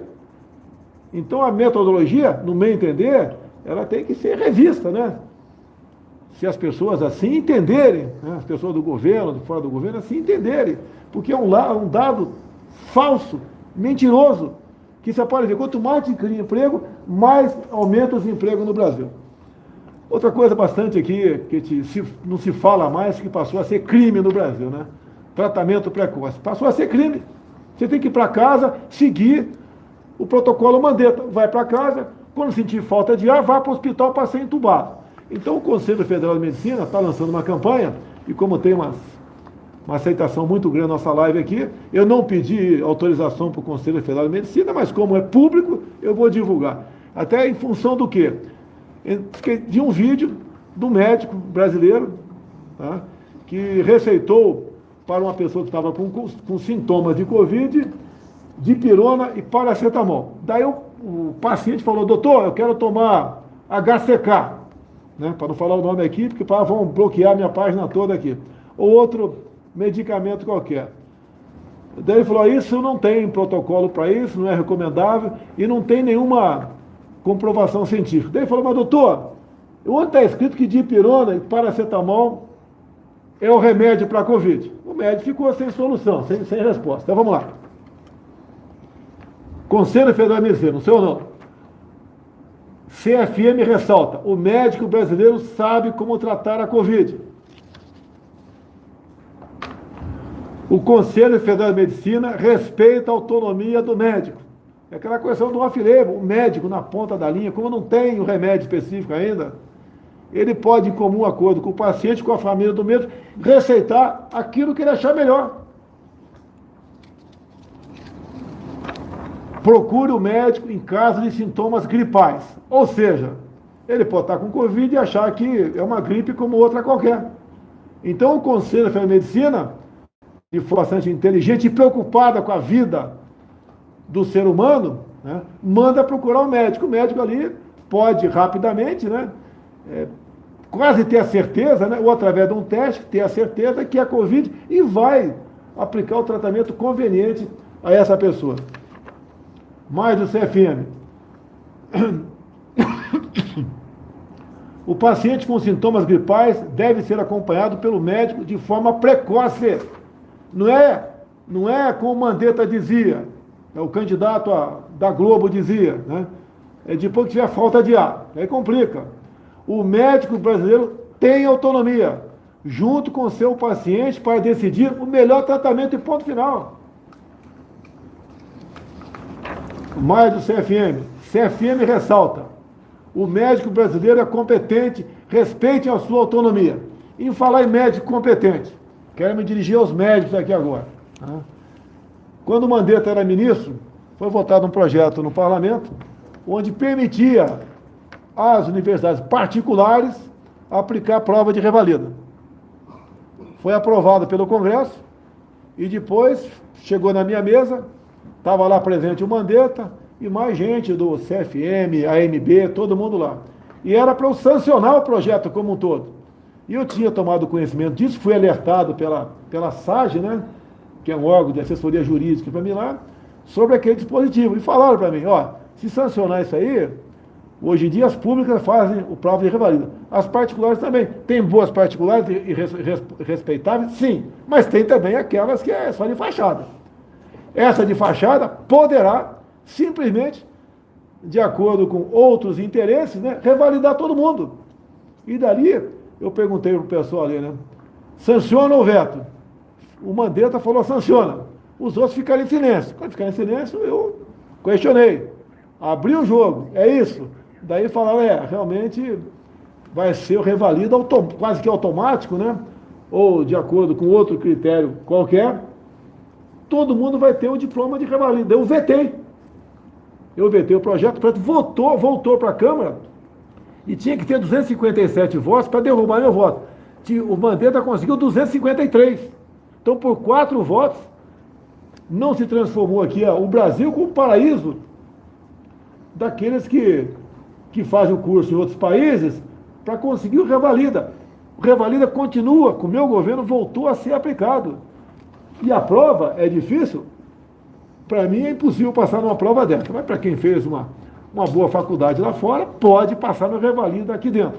Então a metodologia, no meu entender, ela tem que ser revista, né? Se as pessoas assim entenderem, né? As pessoas do governo, de fora do governo, assim entenderem, porque é um dado falso, mentiroso, que você pode ver, quanto mais se cria emprego, mais aumenta os empregos no Brasil. Outra coisa bastante aqui, que não se fala mais, que passou a ser crime no Brasil, né? Tratamento precoce. Passou a ser crime. Você tem que ir para casa, seguir o protocolo Mandetta. Vai para casa, quando sentir falta de ar, vai para o hospital para ser entubado. Então o Conselho Federal de Medicina está lançando uma campanha, e como tem uma aceitação muito grande na nossa live aqui, eu não pedi autorização para o Conselho Federal de Medicina, mas como é público, eu vou divulgar. Até em função do quê? De um vídeo do médico brasileiro, tá, que receitou para uma pessoa que estava com sintomas de Covid, dipirona e paracetamol. Daí o paciente falou, doutor, eu quero tomar HCK, né, para não falar o nome aqui, porque vão bloquear minha página toda aqui. Ou outro medicamento qualquer. Daí ele falou, isso não tem protocolo para isso, não é recomendável, e não tem nenhuma comprovação científica. Daí ele falou, mas doutor, onde está escrito que dipirona e paracetamol é o remédio para a Covid? O médico ficou sem solução, sem resposta. Então vamos lá. Conselho Federal de Medicina, não sei ou não. CFM ressalta, o médico brasileiro sabe como tratar a Covid. O Conselho Federal de Medicina respeita a autonomia do médico. É aquela questão do off-label, o médico na ponta da linha, como não tem o remédio específico ainda, ele pode, em comum acordo com o paciente, com a família do médico, receitar aquilo que ele achar melhor. Procure o médico em caso de sintomas gripais. Ou seja, ele pode estar com Covid e achar que é uma gripe como outra qualquer. Então o Conselho Federal de Medicina de forma bastante inteligente e preocupada com a vida do ser humano, né, manda procurar um médico. O médico ali pode rapidamente, né, quase ter a certeza, né, ou através de um teste, ter a certeza que é Covid e vai aplicar o tratamento conveniente a essa pessoa. Mais do CFM. O paciente com sintomas gripais deve ser acompanhado pelo médico de forma precoce. Não é como o Mandetta dizia, o candidato da Globo dizia, né? Depois que tiver falta de ar, aí complica. O médico brasileiro tem autonomia, junto com o seu paciente, para decidir o melhor tratamento e ponto final. Mais do CFM. CFM ressalta: o médico brasileiro é competente, respeitem a sua autonomia. Em falar em médico competente, quero me dirigir aos médicos aqui agora. Quando o Mandetta era ministro, foi votado um projeto no parlamento onde permitia às universidades particulares aplicar a prova de revalida. Foi aprovado pelo Congresso e depois chegou na minha mesa, estava lá presente o Mandetta e mais gente do CFM, AMB, todo mundo lá. E era para eu sancionar o projeto como um todo. E eu tinha tomado conhecimento disso, fui alertado pela SAGE, né, que é um órgão de assessoria jurídica para mim lá, sobre aquele dispositivo. E falaram para mim, se sancionar isso aí, hoje em dia as públicas fazem o prova de revalida. As particulares também. Tem boas particulares e respeitáveis? Sim. Mas tem também aquelas que é só de fachada. Essa de fachada poderá, simplesmente, de acordo com outros interesses, né, revalidar todo mundo. E dali, eu perguntei para o pessoal ali, né, sanciona ou veto? O Mandetta falou, sanciona. Os outros ficaram em silêncio. Quando ficaram em silêncio, eu questionei. Abri o jogo, é isso? Daí falaram, realmente vai ser o revalida quase que automático, né? Ou de acordo com outro critério qualquer, todo mundo vai ter o diploma de revalida. Eu vetei o projeto, voltou para a Câmara e tinha que ter 257 votos para derrubar meu voto. O Mandetta conseguiu 253. Então, por 4 votos, não se transformou aqui o Brasil como paraíso daqueles que fazem o curso em outros países para conseguir o revalida. O revalida continua, com o meu governo, voltou a ser aplicado. E a prova é difícil? Para mim é impossível passar numa prova dessa. Mas para quem fez uma boa faculdade lá fora, pode passar no revalida aqui dentro.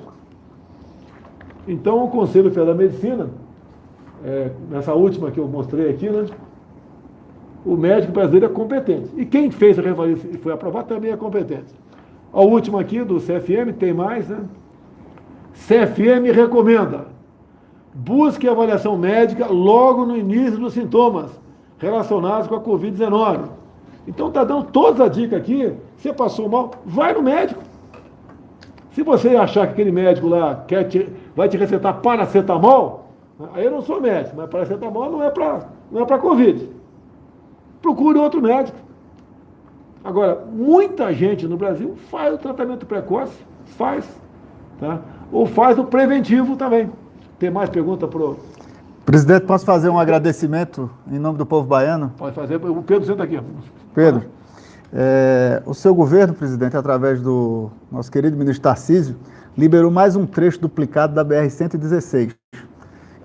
Então, o Conselho Federal da Medicina, nessa última que eu mostrei aqui, né, o médico brasileiro é competente. E quem fez a revalida e foi aprovado também é competente. A última aqui, do CFM, tem mais, né? CFM recomenda: busque avaliação médica logo no início dos sintomas relacionados com a Covid-19. Então está dando toda a dica aqui. Você passou mal, vai no médico. Se você achar que aquele médico lá vai te receitar paracetamol, aí eu não sou médico, mas paracetamol não é para Covid. Procure outro médico. Agora, muita gente no Brasil faz o tratamento precoce, tá? Ou faz o preventivo também. Tem mais pergunta para o... Presidente, posso fazer um agradecimento em nome do povo baiano? Pode fazer. O Pedro senta aqui. Pedro, o seu governo, presidente, através do nosso querido ministro Tarcísio, liberou mais um trecho duplicado da BR-116,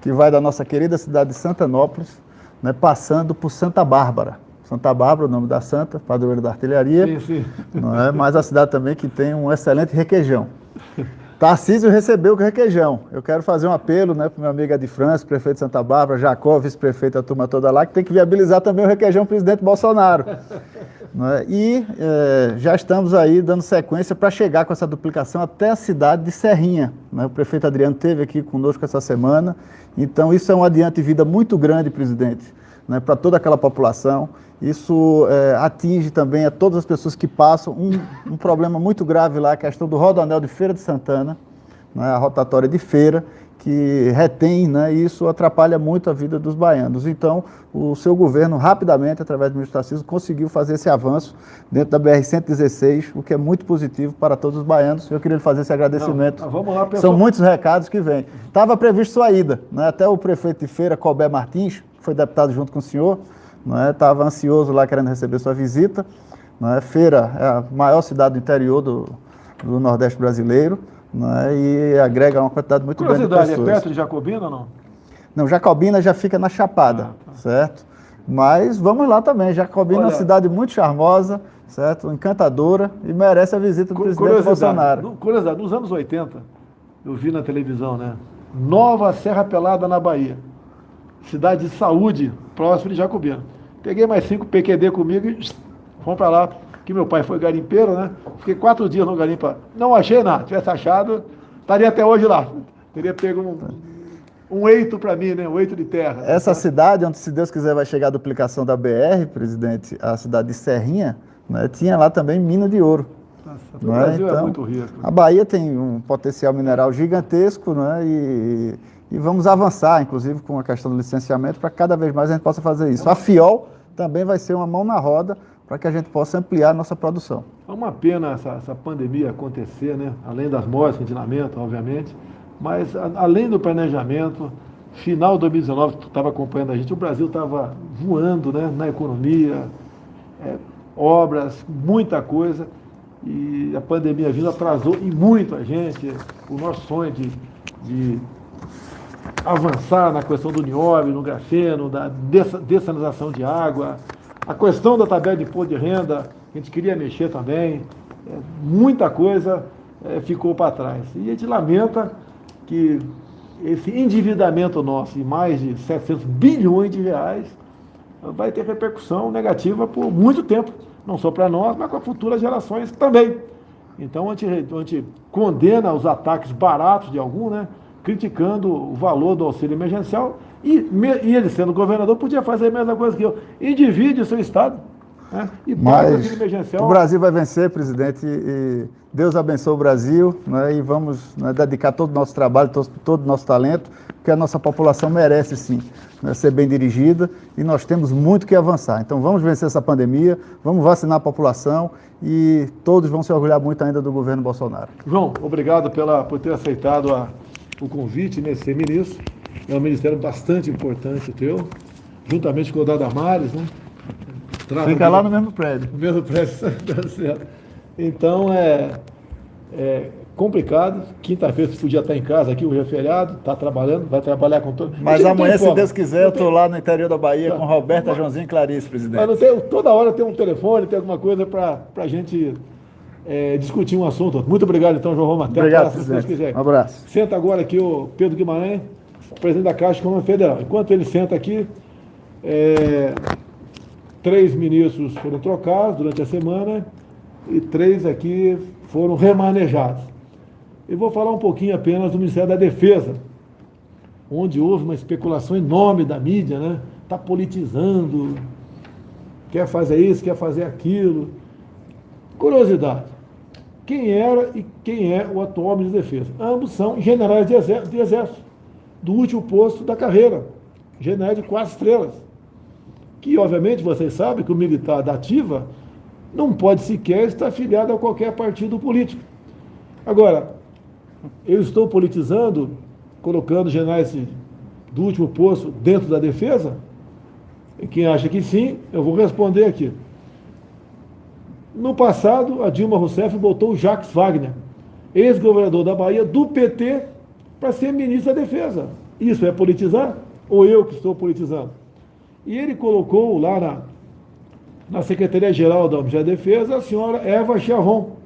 que vai da nossa querida cidade de Santanópolis, né, passando por Santa Bárbara. Santa Bárbara, o nome da santa, padroeira da artilharia, sim. Não é? Mas a cidade também que tem um excelente requeijão. Tarcísio recebeu o requeijão. Eu quero fazer um apelo, né, para o meu amigo Adi França, prefeito de Santa Bárbara, Jacó, vice-prefeito, a turma toda lá, que tem que viabilizar também o requeijão presidente Bolsonaro. Não é? E já estamos aí dando sequência para chegar com essa duplicação até a cidade de Serrinha. Né? O prefeito Adriano esteve aqui conosco essa semana. Então, isso é um adiante vida muito grande, presidente, né, para toda aquela população. Isso atinge também a todas as pessoas que passam um problema muito grave lá, a questão do rodoanel de Feira de Santana, né, a rotatória de Feira, que retém, né, e isso atrapalha muito a vida dos baianos. Então, o seu governo, rapidamente, através do ministro Tarcísio, conseguiu fazer esse avanço dentro da BR-116, o que é muito positivo para todos os baianos. Eu queria lhe fazer esse agradecimento. Não, vamos lá, pessoal. São muitos recados que vêm. Estava previsto sua ida, né? Até o prefeito de Feira, Colbert Martins, que foi deputado junto com o senhor, estava ansioso lá querendo receber sua visita. Feira é a maior cidade do interior do Nordeste brasileiro, e agrega uma quantidade muito grande de pessoas. Curiosidade, é perto de Jacobina ou não? Não, Jacobina já fica na Chapada, certo? Mas vamos lá também. Jacobina é uma cidade muito charmosa, certo? Encantadora e merece a visita do presidente Bolsonaro. Curiosidade, nos anos 80, eu vi na televisão, né? Nova Serra Pelada na Bahia. Cidade de saúde, próximo de Jacobina. Peguei mais 5 PQD comigo e fomos para lá, que meu pai foi garimpeiro, né? Fiquei 4 dias no garimpo. Não achei nada. Se tivesse achado, estaria até hoje lá. Teria pego um eito para mim, né? Um eito de terra. Essa cidade, onde, se Deus quiser, vai chegar a duplicação da BR, presidente, a cidade de Serrinha, tinha lá também mina de ouro. Nossa, o Brasil então, é muito rico. A Bahia tem um potencial mineral gigantesco, e vamos avançar, inclusive, com a questão do licenciamento, para cada vez mais a gente possa fazer isso. A FIOL também vai ser uma mão na roda para que a gente possa ampliar a nossa produção. É uma pena essa pandemia acontecer, né? Além das mortes que a gente lamenta, obviamente, mas além do planejamento, final de 2019, tu estava acompanhando a gente, o Brasil estava voando, né? Na economia, obras, muita coisa, e a pandemia vindo atrasou e muito a gente. O nosso sonho de avançar na questão do nióbio, no grafeno, da dessalinização de água, a questão da tabela de imposto de renda, a gente queria mexer também, muita coisa ficou para trás. E a gente lamenta que esse endividamento nosso, em mais de 700 bilhões de reais, vai ter repercussão negativa por muito tempo, não só para nós, mas com as futuras gerações também. Então a gente condena os ataques baratos de algum, né, criticando o valor do auxílio emergencial, e ele, sendo governador, podia fazer a mesma coisa que eu, e divide o seu estado, né, e paga o auxílio emergencial. O Brasil vai vencer, presidente, e Deus abençoe o Brasil, e vamos dedicar todo o nosso trabalho, todo o nosso talento, porque a nossa população merece, sim, ser bem dirigida, e nós temos muito que avançar. Então vamos vencer essa pandemia, vamos vacinar a população, e todos vão se orgulhar muito ainda do governo Bolsonaro. João, obrigado por ter aceitado o convite, né, ser ministro. É um ministério bastante importante o teu, juntamente com o da Damares, né? Fica lá no mesmo prédio. No mesmo prédio, tá certo. Então é complicado. Quinta-feira você podia estar em casa aqui, o feriado, está trabalhando, vai trabalhar com todo. Mas amanhã, se Deus quiser, eu estou lá no interior da Bahia com Roberta, Joãozinho e Clarice, presidente. Mas não tem, toda hora tem um telefone, tem alguma coisa para a gente discutir um assunto. Muito obrigado, então, João Roma. Até obrigado, a próxima, se Deus quiser. Um abraço. Senta agora aqui o Pedro Guimarães, presidente da Caixa Econômica Federal. Enquanto ele senta aqui, 3 ministros foram trocados durante a semana e 3 aqui foram remanejados. Eu vou falar um pouquinho apenas do Ministério da Defesa, onde houve uma especulação enorme da mídia, né? Está politizando, quer fazer isso, quer fazer aquilo. Curiosidade, quem era e quem é o atual ministro da Defesa? Ambos são generais de exército, do último posto da carreira, generais de 4 estrelas. Que, obviamente, vocês sabem que o militar da ativa não pode sequer estar afiliado a qualquer partido político. Agora, eu estou politizando, colocando generais do último posto dentro da defesa? E quem acha que sim, eu vou responder aqui. No passado, a Dilma Rousseff botou o Jacques Wagner, ex-governador da Bahia, do PT, para ser ministro da Defesa. Isso é politizar? Ou eu que estou politizando? E ele colocou lá na Secretaria-Geral da Defesa a senhora Eva Chavon,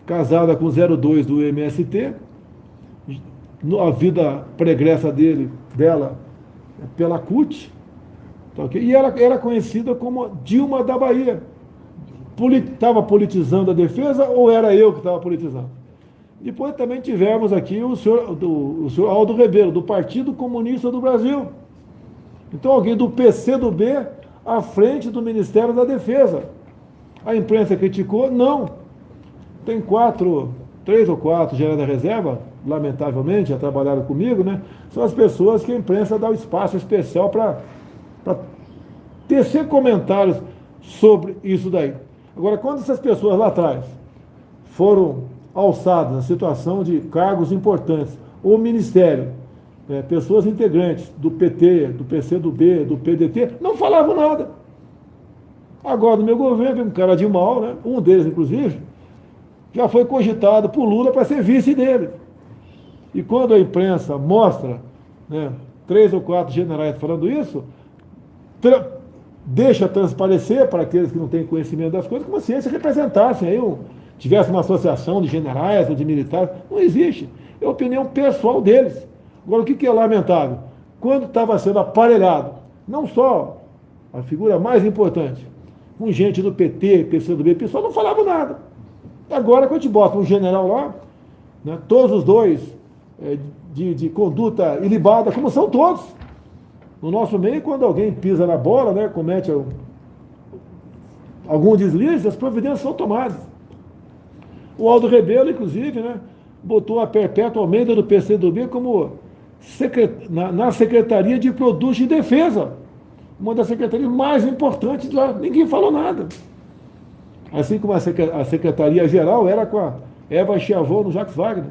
casada com 02 do MST, a vida pregressa dela pela CUT, tá, okay? E ela era conhecida como Dilma da Bahia. Estava politizando a defesa ou era eu que estava politizando? Depois também tivemos aqui o senhor Aldo Rebelo, do Partido Comunista do Brasil. Então alguém do PCdoB à frente do Ministério da Defesa. A imprensa criticou? Não. Tem 4 3 ou 4 generais da reserva, lamentavelmente, já trabalharam comigo, né? São as pessoas que a imprensa dá um espaço especial para tecer comentários sobre isso daí. Agora, quando essas pessoas lá atrás foram alçadas na situação de cargos importantes, ou ministério, pessoas integrantes do PT, do PCdoB, do PDT, não falavam nada. Agora, no meu governo, vem um cara de mal, né? Um deles, inclusive, já foi cogitado por Lula para ser vice dele. E quando a imprensa mostra, né, 3 ou 4 generais falando isso, deixa transparecer para aqueles que não têm conhecimento das coisas, como se eles representassem aí tivesse uma associação de generais ou de militares. Não existe. É a opinião pessoal deles. Agora, o que é lamentável? Quando estava sendo aparelhado, não só a figura mais importante, com gente do PT, PCdoB, PSOL, não falava nada. Agora, quando a gente bota um general lá, né, todos os dois de conduta ilibada, como são todos. No nosso meio, quando alguém pisa na bola, né, comete algum deslize, as providências são tomadas. O Aldo Rebelo, inclusive, né, botou a Perpétua Almeida do PCdoB como na Secretaria de Produtos de Defesa, uma das secretarias mais importantes lá. Ninguém falou nada. Assim como a Secretaria-Geral era com a Eva Chiavon no Jacques Wagner.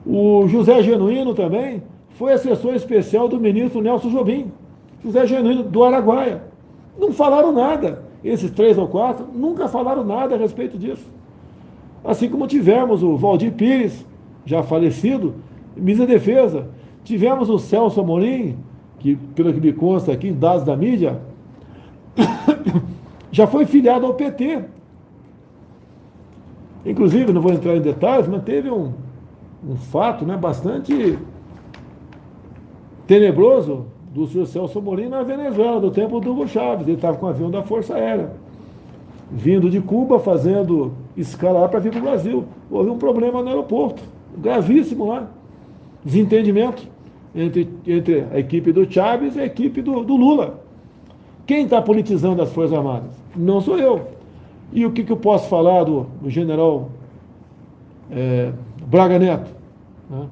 O José Genuíno também foi assessor especial do ministro Nelson Jobim. José Genuíno do Araguaia. Não falaram nada. Esses 3 ou 4 nunca falaram nada a respeito disso. Assim como tivemos o Valdir Pires, já falecido, ministro da Defesa. Tivemos o Celso Amorim, que, pelo que me consta aqui, em dados da mídia, já foi filiado ao PT. Inclusive, não vou entrar em detalhes, mas teve um fato, né, bastante tenebroso do senhor Celso Amorim na Venezuela, do tempo do Hugo Chávez. Ele estava com o avião da Força Aérea, vindo de Cuba, fazendo escala lá para vir para o Brasil. Houve um problema no aeroporto, gravíssimo lá, desentendimento entre a equipe do Chávez e a equipe do Lula. Quem está politizando as Forças Armadas? Não sou eu. E o que eu posso falar do general Braga Neto? Né?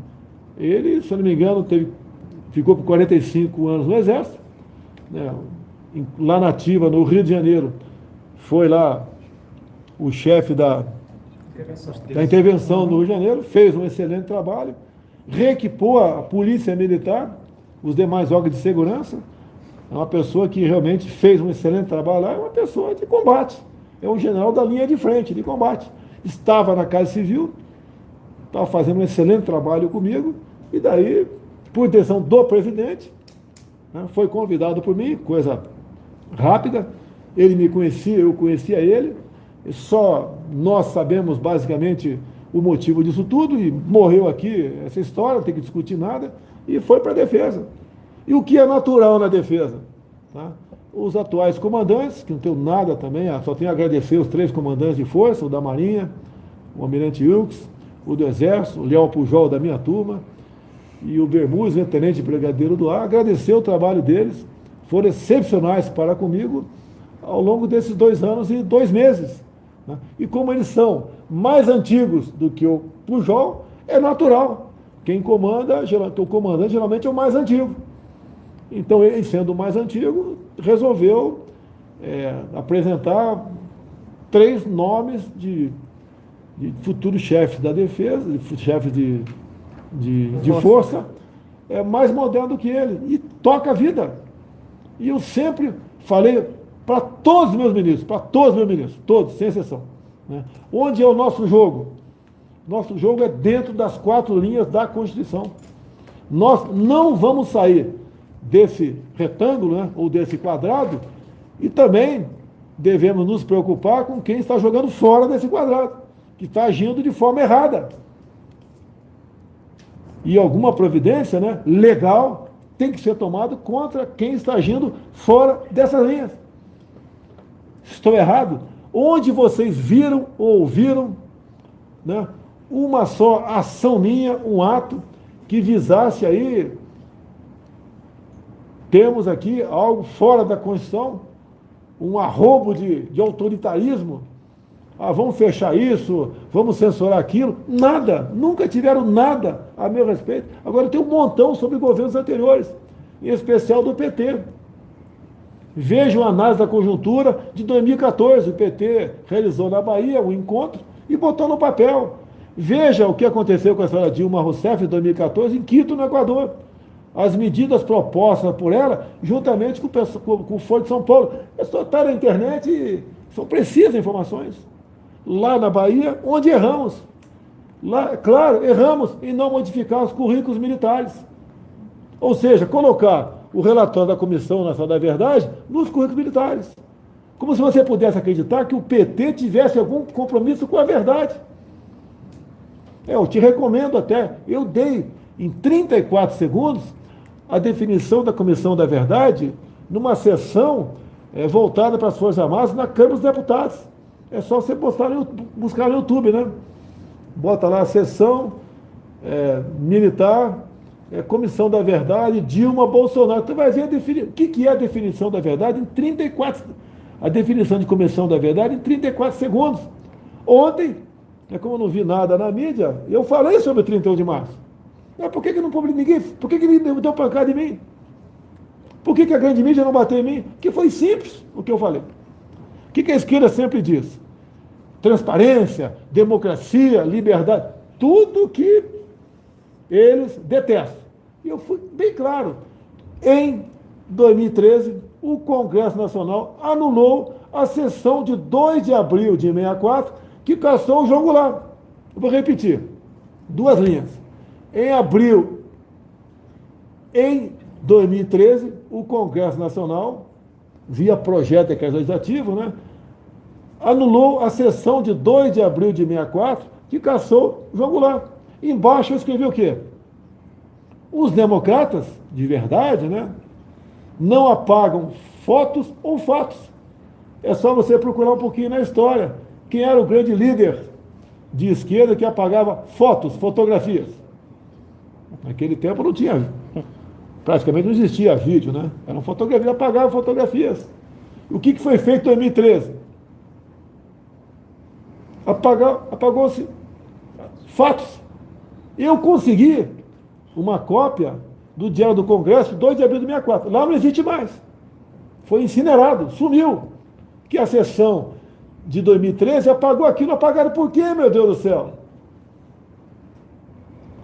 Ele, se eu não me engano, ficou por 45 anos no Exército, né? Lá na ativa, no Rio de Janeiro, foi lá o chefe da intervenção no Rio de Janeiro, fez um excelente trabalho, reequipou a polícia militar, os demais órgãos de segurança. É uma pessoa que realmente fez um excelente trabalho lá, é uma pessoa de combate, é um general da linha de frente, de combate. Estava na Casa Civil, estava fazendo um excelente trabalho comigo, e daí, por decisão do presidente, né, foi convidado por mim, coisa rápida, ele me conhecia, eu conhecia ele, e só nós sabemos basicamente o motivo disso tudo, e morreu aqui essa história, não tem que discutir nada, e foi para a defesa. E o que é natural na defesa? Tá? Os atuais comandantes, que não tenho nada também, só tenho a agradecer os 3 comandantes de força, o da Marinha, o Almirante Wilkes, o do Exército, o Léo Pujol da minha turma, e o Bermúdez, né, Tenente Brigadeiro do Ar, agradecer o trabalho deles, foram excepcionais para comigo ao longo desses 2 anos e 2 meses. Né? E como eles são mais antigos do que o Pujol, é natural. Quem comanda, o comandante geralmente é o mais antigo. Então, ele, sendo o mais antigo, resolveu apresentar 3 nomes de futuros chefes da defesa, chefes de força, mais moderno do que ele, e toca a vida. E eu sempre falei para todos os meus ministros, todos, sem exceção, né? Onde é o nosso jogo? Nosso jogo é dentro das 4 linhas da Constituição. Nós não vamos sair desse retângulo, né, ou desse quadrado, e também devemos nos preocupar com quem está jogando fora desse quadrado, que está agindo de forma errada. E alguma providência, né, legal tem que ser tomada contra quem está agindo fora dessas linhas. Estou errado? Onde vocês viram ou ouviram, né, uma só ação minha, um ato que visasse aí, temos aqui algo fora da Constituição, um arrobo de autoritarismo, vamos fechar isso, vamos censurar aquilo. Nada, nunca tiveram nada a meu respeito. Agora tem um montão sobre governos anteriores, em especial do PT. Vejam a análise da conjuntura de 2014. O PT realizou na Bahia um encontro e botou no papel. Veja o que aconteceu com a senhora Dilma Rousseff em 2014 em Quito, no Equador. As medidas propostas por ela, juntamente com o Foro de São Paulo. É só estar na internet e são precisas informações. Lá na Bahia, onde erramos. Lá, claro, erramos em não modificar os currículos militares. Ou seja, colocar o relatório da Comissão Nacional da Verdade nos currículos militares. Como se você pudesse acreditar que o PT tivesse algum compromisso com a verdade. Eu te recomendo até, eu dei em 34 segundos a definição da Comissão da Verdade numa sessão voltada para as Forças Armadas na Câmara dos Deputados. É só você buscar no YouTube, né? Bota lá a sessão militar, Comissão da Verdade, Dilma, Bolsonaro. Tu vai ver o que é a definição da verdade em 34, a definição de Comissão da Verdade em 34 segundos. Ontem, como eu não vi nada na mídia, eu falei sobre o 31 de março. Por que não publicou ninguém? Por que ninguém deu pancada em mim? Por que a grande mídia não bateu em mim? Porque foi simples o que eu falei. O que a esquerda sempre diz? Transparência, democracia, liberdade, tudo que eles detestam. E eu fui bem claro. Em 2013, o Congresso Nacional anulou a sessão de 2 de abril de 64, que cassou o João Goulart. Eu vou repetir. 2 linhas. Em 2013, o Congresso Nacional, via projeto de decreto legislativo, né, anulou a sessão de 2 de abril de 64, que cassou João Goulart. Embaixo eu escrevi o quê? Os democratas, de verdade, né, não apagam fotos ou fatos. É só você procurar um pouquinho na história. Quem era o grande líder de esquerda que apagava fotos, fotografias? Naquele tempo não tinha, praticamente não existia vídeo, né? Eram fotografias, apagava fotografias. O que foi feito em 2013? Apagou-se fatos. Eu consegui uma cópia do Diário do Congresso, 2 de abril de 64. Lá não existe mais. Foi incinerado, sumiu. Que a sessão de 2013 apagou aquilo. Apagaram por quê, meu Deus do céu?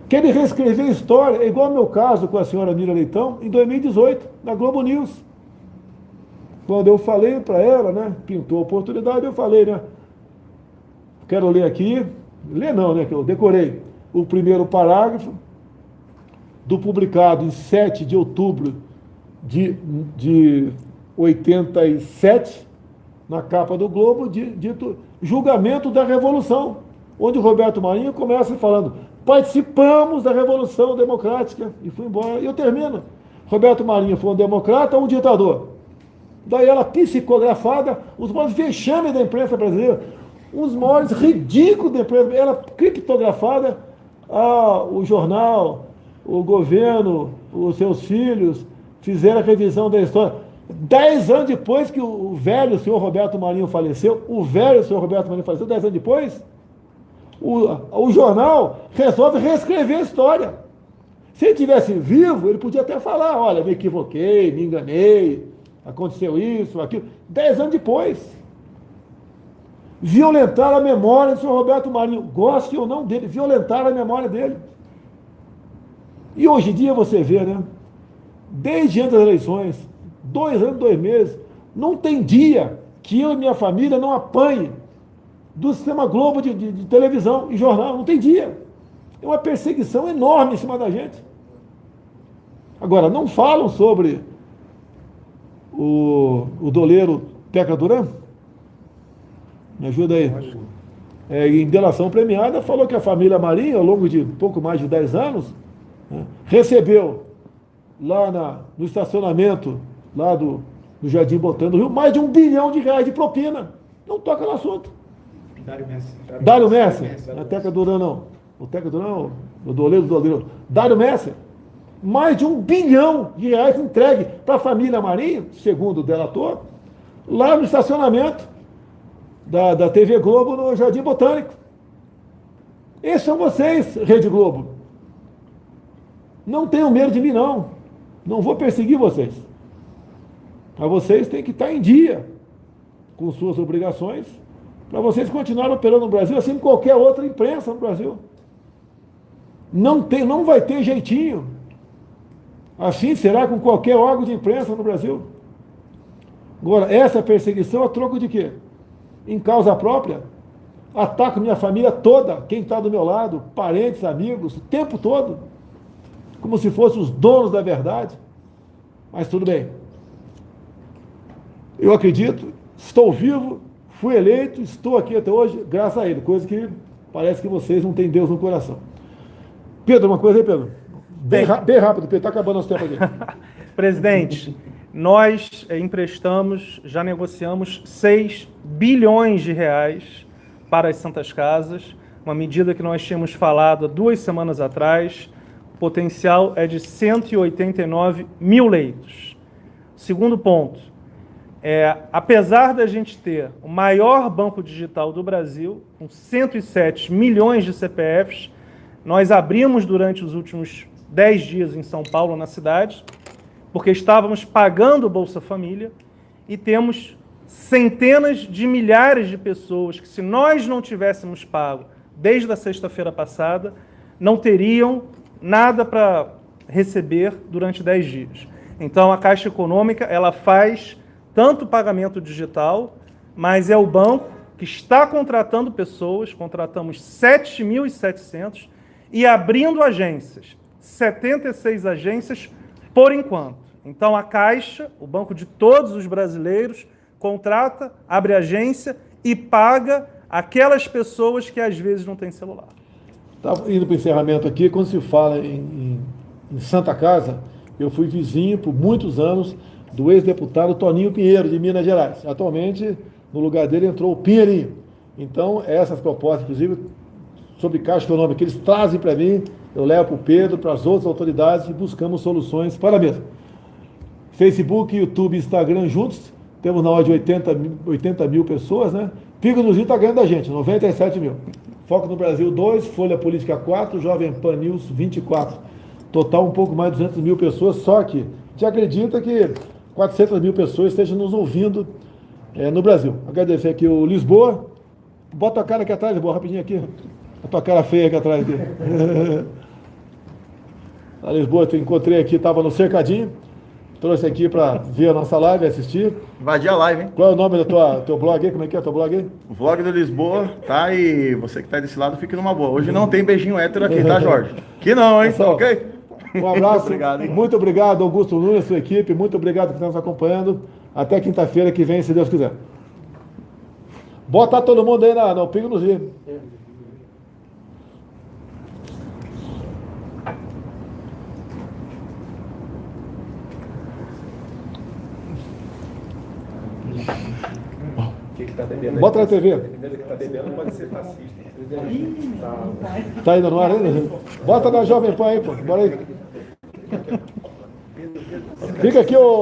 Querem reescrever a história, é igual ao meu caso com a senhora Mira Leitão, em 2018, na Globo News. Quando eu falei para ela, né, pintou a oportunidade, eu falei, né, quero ler aqui, ler não, né, que eu decorei, o primeiro parágrafo do publicado em 7 de outubro de 87, na capa do Globo, dito Julgamento da Revolução, onde o Roberto Marinho começa falando: participamos da Revolução Democrática, e fui embora. E eu termino. Roberto Marinho foi um democrata ou um ditador? Daí ela psicografada, os maiores vexames da imprensa brasileira, os maiores ridículos da imprensa, ela criptografada, o jornal, o governo, os seus filhos fizeram a revisão da história. 10 anos depois que o velho senhor Roberto Marinho faleceu, 10 anos depois, o jornal resolve reescrever a história. Se ele tivesse vivo, ele podia até falar: olha, me equivoquei, me enganei, aconteceu isso, aquilo. 10 anos depois. Violentaram a memória do senhor Roberto Marinho, goste ou não dele, violentaram a memória dele. E hoje em dia você vê, né? Desde antes das eleições, 2 anos, 2 meses, não tem dia que eu e minha família não apanhe do sistema Globo de televisão e jornal, não tem dia. É uma perseguição enorme em cima da gente. Agora, não falam sobre o doleiro Teca Duran? Me ajuda aí. Em delação premiada, falou que a família Marinho, ao longo de pouco mais de 10 anos, né, recebeu lá no estacionamento lá do Jardim Botânico do Rio mais de R$1 bilhão de propina. Não toca no assunto. Dário Messer, não é Teca Duran não. O Teca Duran, o doleiro. Dário Messer, mais de R$1 bilhão entregue para a família Marinho, segundo o delator, lá no estacionamento. da TV Globo no Jardim Botânico. Esses são vocês, Rede Globo. Não tenham medo de mim, não. Não vou perseguir vocês. Mas vocês têm que estar em dia com suas obrigações para vocês continuarem operando no Brasil, assim como qualquer outra imprensa no Brasil. Não vai ter jeitinho. Assim será com qualquer órgão de imprensa no Brasil. Agora, essa perseguição a troco de quê? Em causa própria, ataco minha família toda, quem está do meu lado, parentes, amigos, o tempo todo, como se fossem os donos da verdade. Mas tudo bem. Eu acredito, estou vivo, fui eleito, estou aqui até hoje, graças a ele, coisa que parece que vocês não têm Deus no coração. Pedro, uma coisa aí, Pedro. Bem rápido, Pedro, está acabando nosso tempo aqui. Presidente, nós emprestamos, já negociamos 6 bilhões de reais para as Santas Casas, uma medida que nós tínhamos falado há 2 semanas atrás. O potencial é de 189 mil leitos. Segundo ponto, apesar da gente ter o maior banco digital do Brasil, com 107 milhões de CPFs, nós abrimos durante os últimos 10 dias em São Paulo, na cidade, porque estávamos pagando o Bolsa Família e temos centenas de milhares de pessoas que, se nós não tivéssemos pago desde a sexta-feira passada, não teriam nada para receber durante 10 dias. Então, a Caixa Econômica, ela faz tanto pagamento digital, mas é o banco que está contratando pessoas, contratamos 7.700 e abrindo agências, 76 agências por enquanto. Então, a Caixa, o banco de todos os brasileiros, contrata, abre agência e paga aquelas pessoas que às vezes não têm celular. Estava indo para o encerramento aqui, quando se fala em Santa Casa, eu fui vizinho por muitos anos do ex-deputado Toninho Pinheiro, de Minas Gerais. Atualmente, no lugar dele entrou o Pinheirinho. Então, essas propostas, inclusive, sobre Caixa Econômica, que eles trazem para mim, eu levo para o Pedro, para as outras autoridades e buscamos soluções para a mesa. Facebook, YouTube e Instagram juntos, temos na ordem de 80 mil pessoas, né? Pico nos está ganhando da gente, 97 mil. Foco no Brasil 2, Folha Política 4, Jovem Pan News 24. Total um pouco mais de 200 mil pessoas, só que a gente acredita que 400 mil pessoas estejam nos ouvindo no Brasil. Agradecer aqui o Lisboa. Bota a cara aqui atrás, Lisboa, rapidinho aqui. A tua cara feia aqui atrás. Aqui. A Lisboa, eu encontrei aqui, estava no cercadinho. Trouxe aqui para ver a nossa live, assistir. Invadir a live, hein? Qual é o nome do teu blog aí? Como é que é o teu blog aí? O vlog do Lisboa, tá? E você que tá desse lado, fique numa boa. Hoje não tem beijinho hétero aqui, tá, Jorge? Que não, hein? Pessoal, ok? Um abraço. Obrigado, hein? Muito obrigado, Augusto Nunes, sua equipe. Muito obrigado por estar nos acompanhando. Até quinta-feira que vem, se Deus quiser. Bota todo mundo aí no Pingo nos Is. Bota na TV. Tá ainda no ar ainda? Bota na Jovem Pan aí, pô. Bora aí. Fica aqui o...